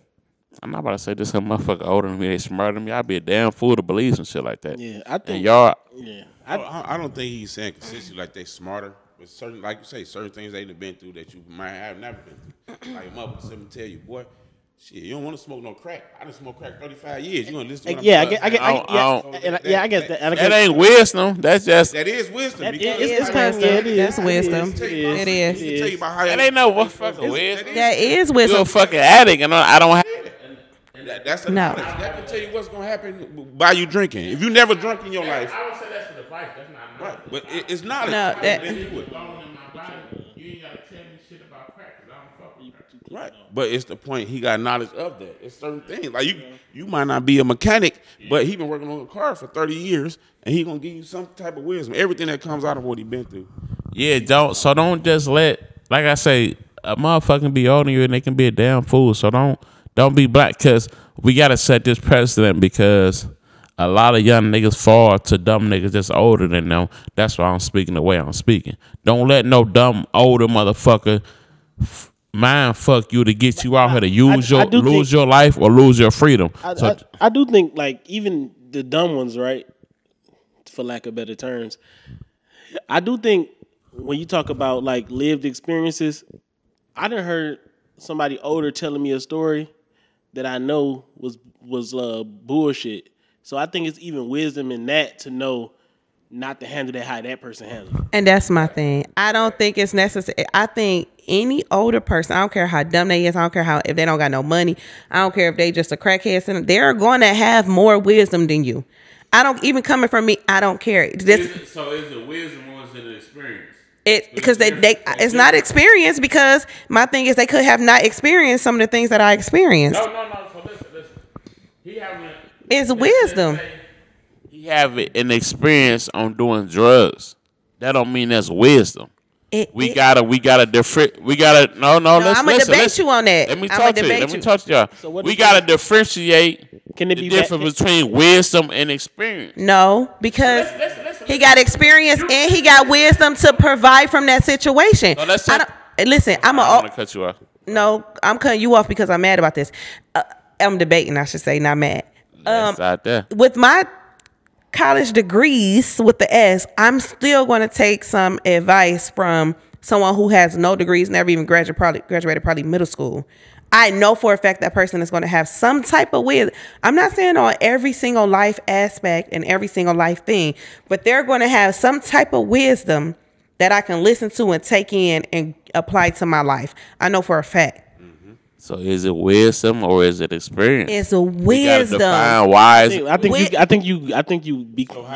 I'm not about to say this some motherfucker older than me, they smarter than me. I'd be a damn fool to believe some shit like that.
Yeah, I think
and y'all.
Yeah,
I don't think he's saying consistently like they smarter. But certain, like you say, certain things they done been through that you might have never been through. Like a motherfucker sitting tell you, boy, shit, you don't want to smoke no crack. I done smoked crack 35 years. You gonna listen to what
yeah,
I'm
I guess that.
That ain't wisdom. That's just
that is wisdom.
It is wisdom. It is.
Tell you about how
that ain't no what fucking wisdom.
That is
You're
wisdom.
a fucking addict, and I don't have it.
That's a
No.
knowledge. That can tell you what's gonna happen by you drinking. If you never drunk in your life,
I would say that's an advice. That's not
right? But it's knowledge.
No, that-
You ain't gotta tell me shit about crack 'cause I don't fuck with crack.
Right, but it's the point. He got knowledge of that. It's certain things like you might not be a mechanic, but he been working on a car for 30 years, and he gonna give you some type of wisdom. Everything that comes out of what he been through.
Yeah, don't just let, like I say, a motherfucker be older than you and they can be a damn fool. So don't be black, because we gotta set this precedent because a lot of young niggas fall to dumb niggas that's older than them. That's why I'm speaking the way I'm speaking. Don't let no dumb older motherfucker mind fuck you to get you out here to lose your life or lose your freedom.
I do think like even the dumb ones, right? For lack of better terms, I do think when you talk about like lived experiences, I done heard somebody older telling me a story that I know was bullshit. So I think it's even wisdom in that to know not to handle that how that person handled it.
And that's my thing. I don't think it's necessary. I think any older person, I don't care how dumb they is, I don't care if they don't got no money, I don't care if they just a crackhead, they're going to have more wisdom than you. I don't, even coming from me, I don't care.
So is it wisdom or is it an experience?
Because it's not experience, because my thing is they could have not experienced some of the things that I experienced.
No. So listen.
It's wisdom.
He have an experience on doing drugs. That don't mean that's wisdom. We gotta different. We gotta no.
I'm gonna debate you on that.
Let me talk to you. Let me talk to y'all. So we gotta differentiate.
Can it
the
be
difference between wisdom and experience?
No, because he got experience and he got wisdom to provide from that situation.
No,
listen,
I'm gonna cut you off.
No, I'm cutting you off because I'm mad about this. I'm debating, I should say, not mad.
Out there.
With my college degrees with the S, I'm still going to take some advice from someone who has no degrees, never even graduated probably middle school. I know for a fact that person is going to have some type of wisdom. I'm not saying on every single life aspect and every single life thing, but they're going to have some type of wisdom that I can listen to and take in and apply to my life. I know for a fact.
So is it wisdom or is it experience?
It's a
You gotta
wisdom.
define wise.
I think you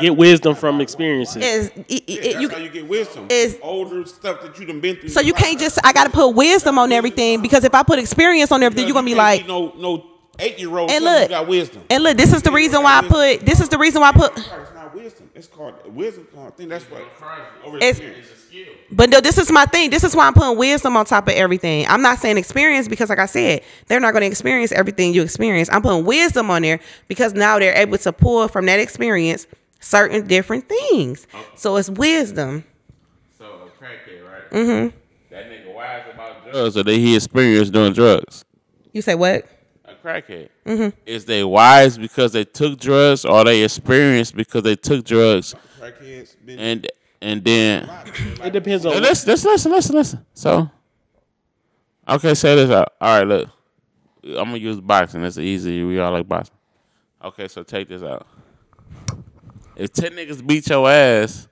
get wisdom from experiences.
That's how you get wisdom. Older stuff that you done been through.
So you can't just. I gotta put wisdom on everything because if I put experience on everything, you're gonna be like,
no 8-year-old.
And
look,
look,
you got wisdom.
And look, this is the reason why I put. This is the reason why I put.
It's not wisdom. It's called wisdom. I think that's what.
It's, but no, this is my thing. This is why I'm putting wisdom on top of everything. I'm not saying experience because, like I said, they're not going to experience everything you experience. I'm putting wisdom on there because now they're able to pull from that experience certain different things. Okay. So it's wisdom.
So a crackhead, right? Mm-hmm. That nigga wise about drugs, or that he experienced doing drugs.
You say what?
A crackhead. Mm-hmm. Is they wise because they took drugs, or they experienced because they took drugs?
Crackheads
and then
it depends on.
Listen. So, okay, say this out. All right, look, I'm gonna use boxing. It's easy. We all like boxing. Okay, so take this out. If 10 niggas beat your ass,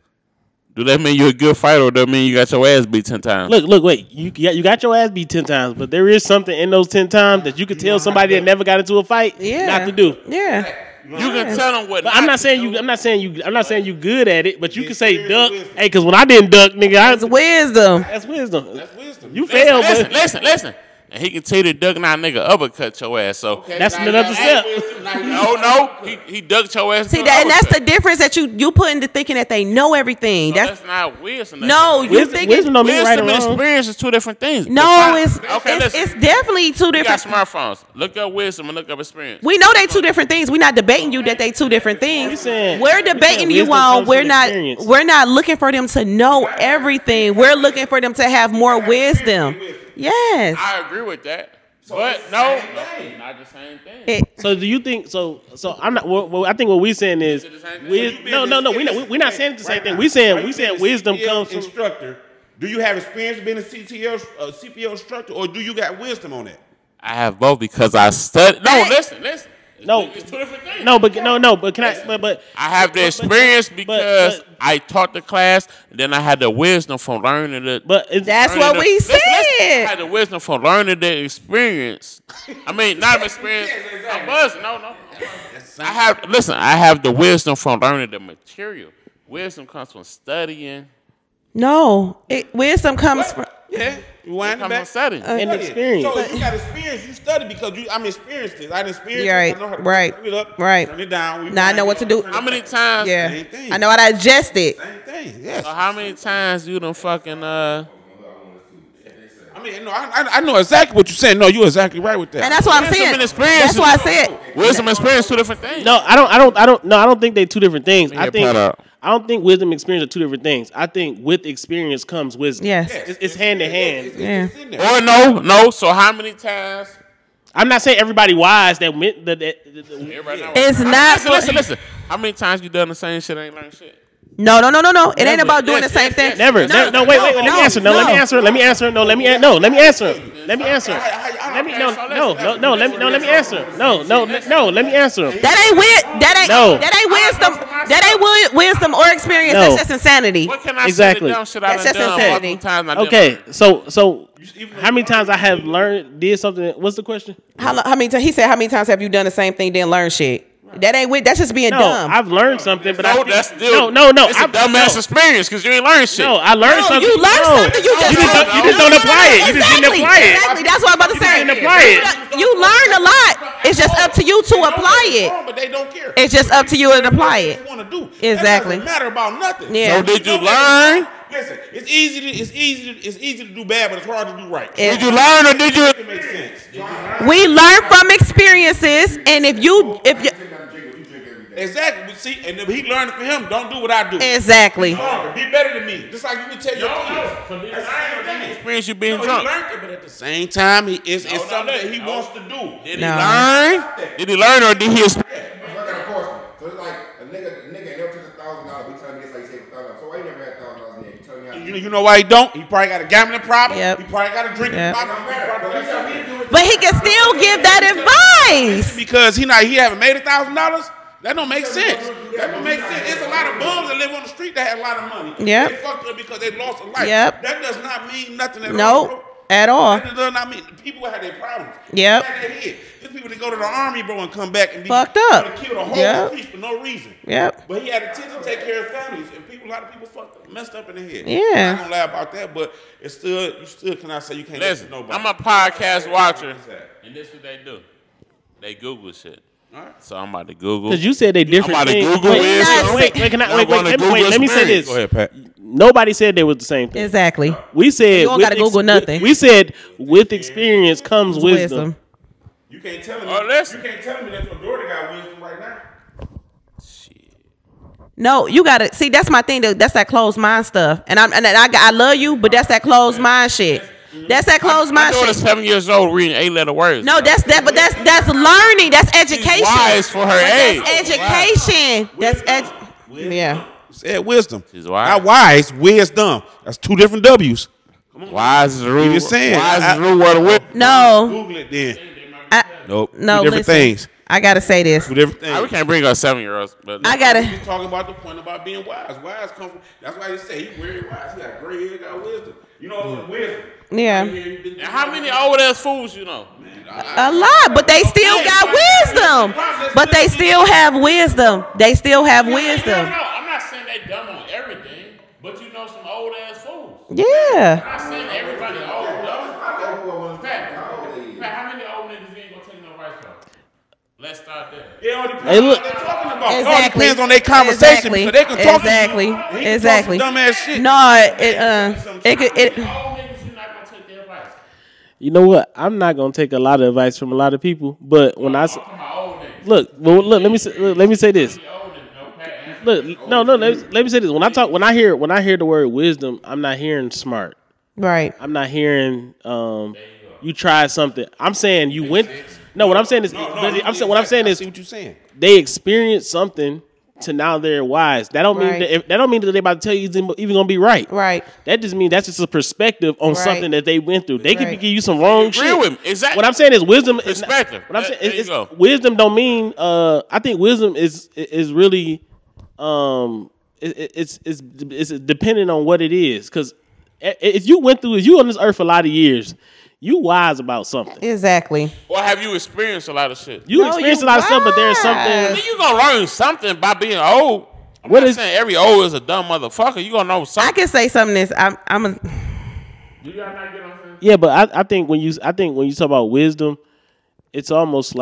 do that mean you're a good fighter, or does that mean you got your ass beat 10 times?
Look, wait. You got your ass beat 10 times, but there is something in those 10 times that you could tell somebody that never got into a fight not to do.
Yeah.
You can tell them what.
But I'm not saying you good at it, but you can say duck. Hey, because when I didn't duck, nigga,
that's wisdom.
That's wisdom.
That's wisdom.
You failed, but
listen. And he can tell you to duck, now nigga uppercut your ass. So
that's another step.
No, he ducked your ass.
See that, and that's the difference that you put into thinking that they know everything.
That's not wisdom.
No, you thinking
wisdom don't mean right or
and
wrong.
Experience is two different things.
No, it's definitely two different.
You got smartphones. Look up wisdom and look up experience.
We know they two different things. We're not debating you that they two different things. We're debating you on. We're not looking for them to know everything. We're looking for them to have more wisdom. Yes,
I agree with that. But no, not the same thing.
So do you think? So I'm not. Well, I think what we're saying is, no. We're not saying the same thing. We saying wisdom comes from
instructor. Do you have experience being a CPO instructor, or do you got wisdom on it?
I have both because I studied. No, listen.
No,
it's two different things.
No, but can I? But
I have the experience because I taught the class. And then I had the wisdom from learning it.
But
that's what we said.
I had the wisdom from learning the experience. I mean, not experience. I was no. I have the wisdom from learning the material. Wisdom comes from studying.
No, wisdom comes from.
Yeah, you wind it back.
Studying
and experience.
So if you got experience, you study because I'm experienced it. I experienced it.
Right,
I know how to
right,
turn it up,
right.
turn it down.
Now I know what to do.
How many times?
Yeah,
Same thing.
I know how to digest it.
Same thing. Yes.
So how many times you done fucking
I mean, no, I know exactly what you're saying. No, you're exactly right with that.
And that's what I'm saying. That's why I said
wisdom and experience two different things.
No, I don't think they're two different things. I don't think wisdom and experience are two different things. I think with experience comes wisdom.
Yes.
It's hand to hand.
Yeah.
Or no. So how many times?
I'm not saying everybody wise that meant that.
It's not.
Listen. How many times you done the same shit and ain't learned shit?
No. It ain't about doing the same thing.
Never. No, wait. Let me answer. Let me answer. Let me answer. Let me answer. Let me answer. Let me answer.
That ain't weird. That ain't wisdom. That ain't wisdom or experience.
No.
That's just insanity.
What can I
Exactly.
say? That's
just insanity.
Okay, so how many times I have did something? What's the question?
How many times? He said, how many times have you done the same thing, then learn shit? That ain't weird. That's just being dumb.
I've learned something, but
that's still
no.
It's a dumbass experience because you ain't learned shit.
No, I learned something.
You learned something. You
just don't apply it. You just didn't apply it.
Exactly. That's what I'm about to say.
didn't apply it.
You learned a lot. It's just up to you to apply it.
But they don't care.
It's just up to you to apply it.
What they want to do.
Exactly.
That doesn't matter about nothing.
Yeah.
So did you learn?
Listen, it's easy to do bad, but it's hard to do right.
Did you learn or did you?
It makes sense.
We learn from experiences, and if you
Exactly. But see, and if he learned it from him, don't do what I do.
exactly.
Be better than me. Just like you would tell your kids.
Experience you being
He
drunk.
learned it, but at the same time, it's something that he wants to do.
Did he learn? Did he learn or did he experience?
I got a question. So it's like a nigga never took $1,000. He telling me it's like he saved $1,000. So why he never had $1,000 in there? He telling me how
You know why he don't?
He probably got a gambling problem.
Yep.
He probably got a drinking problem.
But he can still give that advice.
Because he haven't made $1,000. That don't make sense. That don't make sense. There's a lot of bums that live on the street that have a lot of money.
Yep.
They fucked up because they lost a life.
Yep.
That does not mean nothing at all.
Nope. At all.
That does not mean people have their problems.
Yep.
There's people that go to the army, bro, and come back and be
fucked up.
And kill the whole police for no reason.
Yep.
But he had a tendency to take care of families, and a lot of people messed up in the head.
Yeah.
I'm not gonna lie about that, but you still cannot say you can't listen to nobody.
I'm a podcast watcher, and this is what they do. They Google shit. Right. So I'm about to Google.
Because you said they different things.
I'm about to Google
Let me say this.
Go ahead, Pat.
Nobody said they was the same thing.
Exactly.
We said
you don't gotta Google nothing.
We said with experience comes wisdom.
You can't tell me.
Listen.
You can't tell me that your daughter got wisdom right now.
No, you gotta see. That's my thing. That's that closed mind stuff. And I love you, but that's that closed mind shit. That's that closed mind shit.
My daughter's 7 years old reading 8-letter words.
No, that's learning. That's education.
She's wise for her age.
That's education. That's yeah.
Said wisdom.
She's wise.
Not wise. Wisdom. That's two different W's.
Wise is the root.
You just saying.
Wise is the root word of wisdom.
No.
Google it then.
Nope.
No. Two different things.
I gotta say this.
Two different things.
We can't bring up 7-year-olds, but
I gotta.
He's talking about the point about being wise. Wise comes from. That's why he say he's very wise. He got gray hair, got wisdom. You know wisdom.
Yeah.
And how many old ass fools you know?
A lot, but they still got wisdom. But they still have wisdom. They still have wisdom.
No, I'm not saying they dumb on everything, but you know some old ass fools.
Yeah.
I'm not saying everybody old. Pat, how many old niggas you ain't gonna take no advice from? Let's start there.
It all depends on what they're talking about.
Exactly.
It all depends on their conversation. So they can talk
Exactly.
Some dumbass shit.
No, it
Old niggas, you're not gonna take their advice.
You know what? I'm not gonna take a lot of advice from a lot of people, but when look, let me say this. Look, no, let me say this. When I hear the word wisdom, I'm not hearing smart.
Right.
I'm not hearing you tried something. I'm saying you went. No, what I'm saying is,
I see what you're saying.
They experienced something to now they're wise. That don't mean that they're about to tell you it's even gonna be right.
Right.
That just means that's just a perspective on something that they went through. They could give you some wrong shit.
Agree with me. Exactly.
What I'm saying is wisdom.
Perspective.
What I'm saying is wisdom don't mean. I think wisdom is really. It's dependent on what it is. Because if you on this earth for a lot of years, you wise about something.
Exactly.
Or have you experienced a lot of shit?
You experienced a lot of stuff, but there's something.
I mean, you gonna learn something by being old. I'm not saying every old is a dumb motherfucker. You gonna know something.
I can say something. I'm a.
Do y'all not get what I'm saying?
Yeah, but I think when you talk about wisdom, it's almost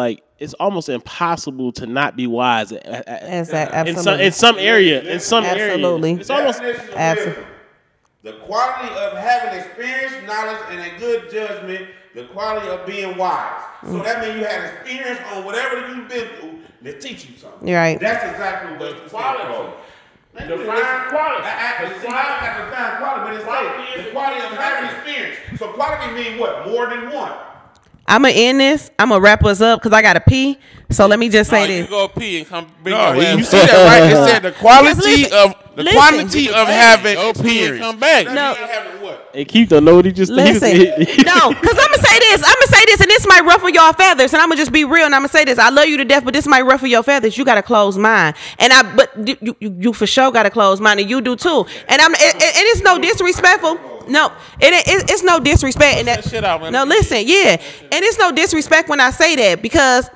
impossible to not be wise.
Absolutely.
In some area.
Absolutely.
It's almost
absolutely.
The quality of having experience, knowledge, and a good judgment. The quality of being wise. So that means you had experience on whatever you've been through to teach you something.
You're right.
That's exactly what the quality.
Define quality.
The quality of having experience. So quality means what? More than one.
I'm gonna end this. I'm gonna wrap us up because I gotta pee. So let me just say this.
You go pee and come bring
you said that right. It said the quality of having
go pee and come back.
No.
Hey, Keith don't know what he just
listen. No, because I'm gonna say this, and this might ruffle your feathers, and I'm gonna just be real, and I'm gonna say this. I love you to death, but this might ruffle your feathers. You gotta close mine, but you for sure gotta close mine, and you do too. And it's no disrespectful. No, it's no disrespect. And that, no, listen, yeah, and it's no disrespect when I say that because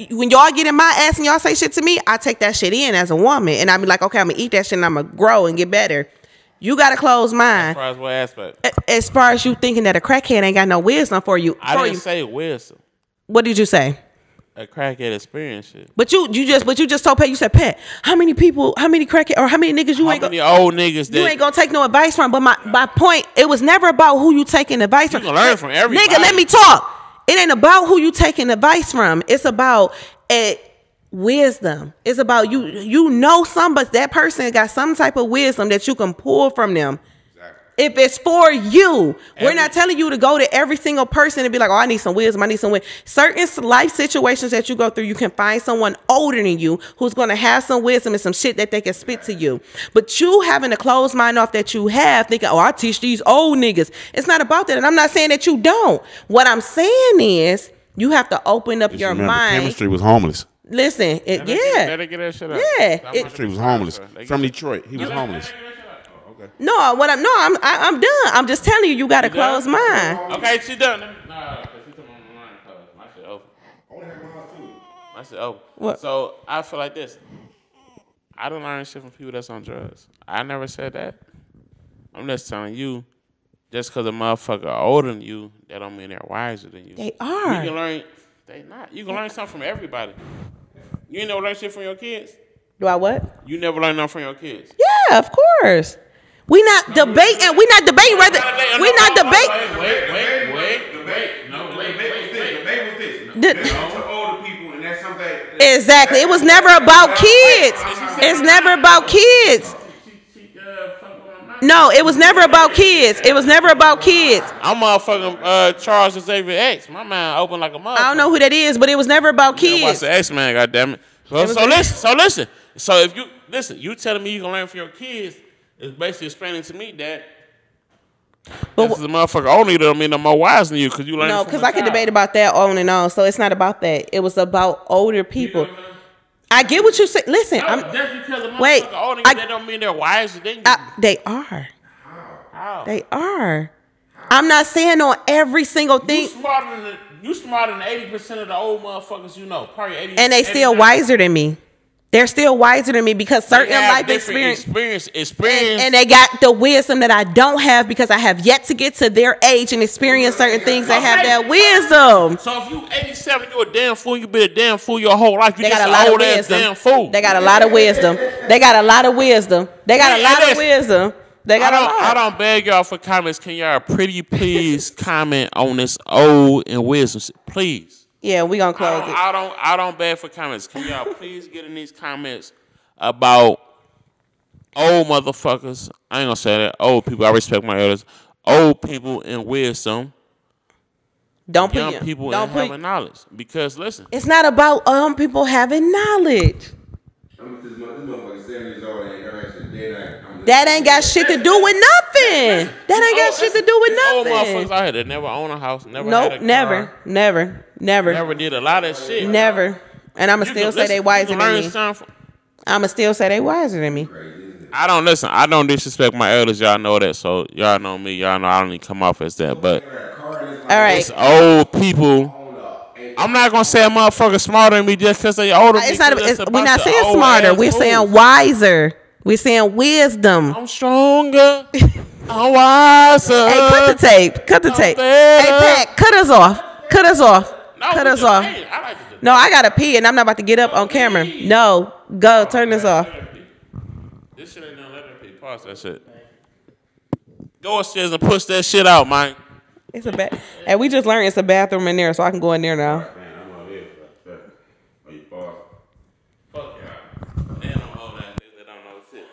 when y'all get in my ass and y'all say shit to me, I take that shit in as a woman, and I be like, okay, I'm gonna eat that shit, and I'm gonna grow and get better. You gotta close mine.
As far as what aspect?
As far as you thinking that a crackhead ain't got no wisdom for you.
I didn't say wisdom.
What did you say?
A crackhead experience shit.
But you just told Pat, you said, Pat, how many crackhead or how many niggas you ain't gonna
old niggas
you ain't gonna take no advice from. But my point, it was never about who you taking advice from.
You gonna learn from everybody.
Nigga, let me talk. It ain't about who you taking advice from. It's about wisdom. It's about you know somebody, that person got some type of wisdom that you can pull from them. If it's for you, we're not telling you to go to every single person and be like, oh, I need some wisdom. I need some wisdom. Certain life situations that you go through, you can find someone older than you who's going to have some wisdom and some shit that they can spit to you. But you having a closed mind off that you have, thinking, oh, I teach these old niggas. It's not about that. And I'm not saying that you don't. What I'm saying is you have to open up your mind.
Chemistry was homeless.
Listen,
Let her get that shit out.
Yeah.
Chemistry was homeless. From Detroit. He was homeless.
Okay.
No, I'm done. I'm just telling you, you got a closed mind.
Okay, she done. Nah, because she took my line closed. My shit open. My shit open.
What?
So I feel like this. I don't learn shit from people that's on drugs. I never said that. I'm just telling you, just because a motherfucker older than you, that don't mean they're wiser than you.
They are.
You can learn. They not. You can learn something from everybody. You ain't never learn shit from your kids.
Do I what?
You never learn nothing from your kids.
Yeah, of course. We not debating. We not debating whether. We not debating.
Wait. No, wait.
Debate was this. To older people, and that's something.
Exactly. It was never about kids. It's never about kids. No, it was never about kids. It was never about kids.
I'm motherfucking Charles Xavier X. My mind open like a motherfucker.
I don't know who that is, but it was never about kids.
Watch the X-Man, goddammit. So listen. So if you listen, you telling me you can learn from your kids is basically explaining to me that this is a motherfucker only don't mean no more wise than you because you learn.
No, because I could debate about that on and on. So it's not about that. It was about older people. I get what you say. Listen,
no,
I'm
just because a
wait.
Motherfucker older than you, that don't mean they're wiser than you.
They are.
How?
They are. I'm not saying on every single thing.
You smarter than 80% of the old motherfuckers you know. Probably 80%.
And they still wiser than me. They're still wiser than me because certain life experience. And they got the wisdom that I don't have because I have yet to get to their age and experience certain things that have that wisdom.
So if you 87, you a damn fool. You been a damn fool your whole life. You
They
just
got a
an
lot of
old ass
wisdom.
damn fool.
They got a lot of wisdom. They got a lot of wisdom. They got a lot of wisdom. They got a lot.
I don't beg y'all for comments. Can y'all pretty please comment on this old and wisdom shit? Please.
Yeah, we gonna close it.
I don't beg for comments. Can y'all please get in these comments about old motherfuckers? I ain't gonna say that. Old people. I respect my elders. Old people in wisdom.
Don't put
young people in having knowledge. Because listen,
it's not about people having knowledge. That ain't got shit to do with nothing. That ain't got shit to do with
old
nothing.
motherfuckers out here that never own a house, never
Nope,
had a car,
never
did a lot of shit.
Never. And I'ma still say they wiser than me. I'ma still say they wiser than me.
I don't listen. I don't disrespect my elders. Y'all know that. So y'all know me. Y'all know I don't even come off as that. But
all right,
it's old people. I'm not gonna say a motherfucker smarter than me just because they older.
It's not. We're not saying smarter. We're saying wiser. We're saying wisdom.
I'm stronger. I'm wiser.
Hey, cut the tape. Cut the tape. Hey, Pat, cut us off. Cut us off. Cut us off. No, I gotta pee and I'm not about to get up on camera. No, go turn this off.
This shit ain't gonna let her pee. Pause that shit. Go upstairs and push that shit out, man.
It's a bad. And we just learned it's a bathroom in there, so I can go in there now.
Fuck y'all. Damn, I'm all that. They don't know shit.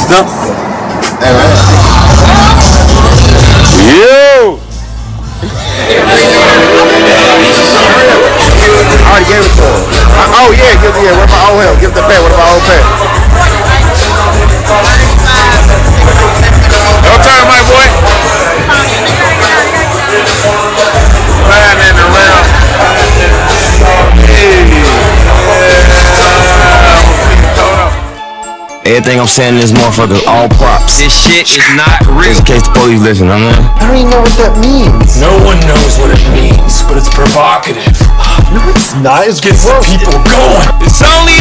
Dump. Hey, man. Yo! I already gave it to him. Oh, yeah. What about old him? Give the pet. What about old pet?
Don't turn, my boy. Riding around.
Everything I'm saying in this motherfucker, all props.
This shit is not real.
Just in case the police listen, I mean.
I don't even know what that means.
No one knows what it means, but it's provocative.
No, it's not. It gets the people going.
It's only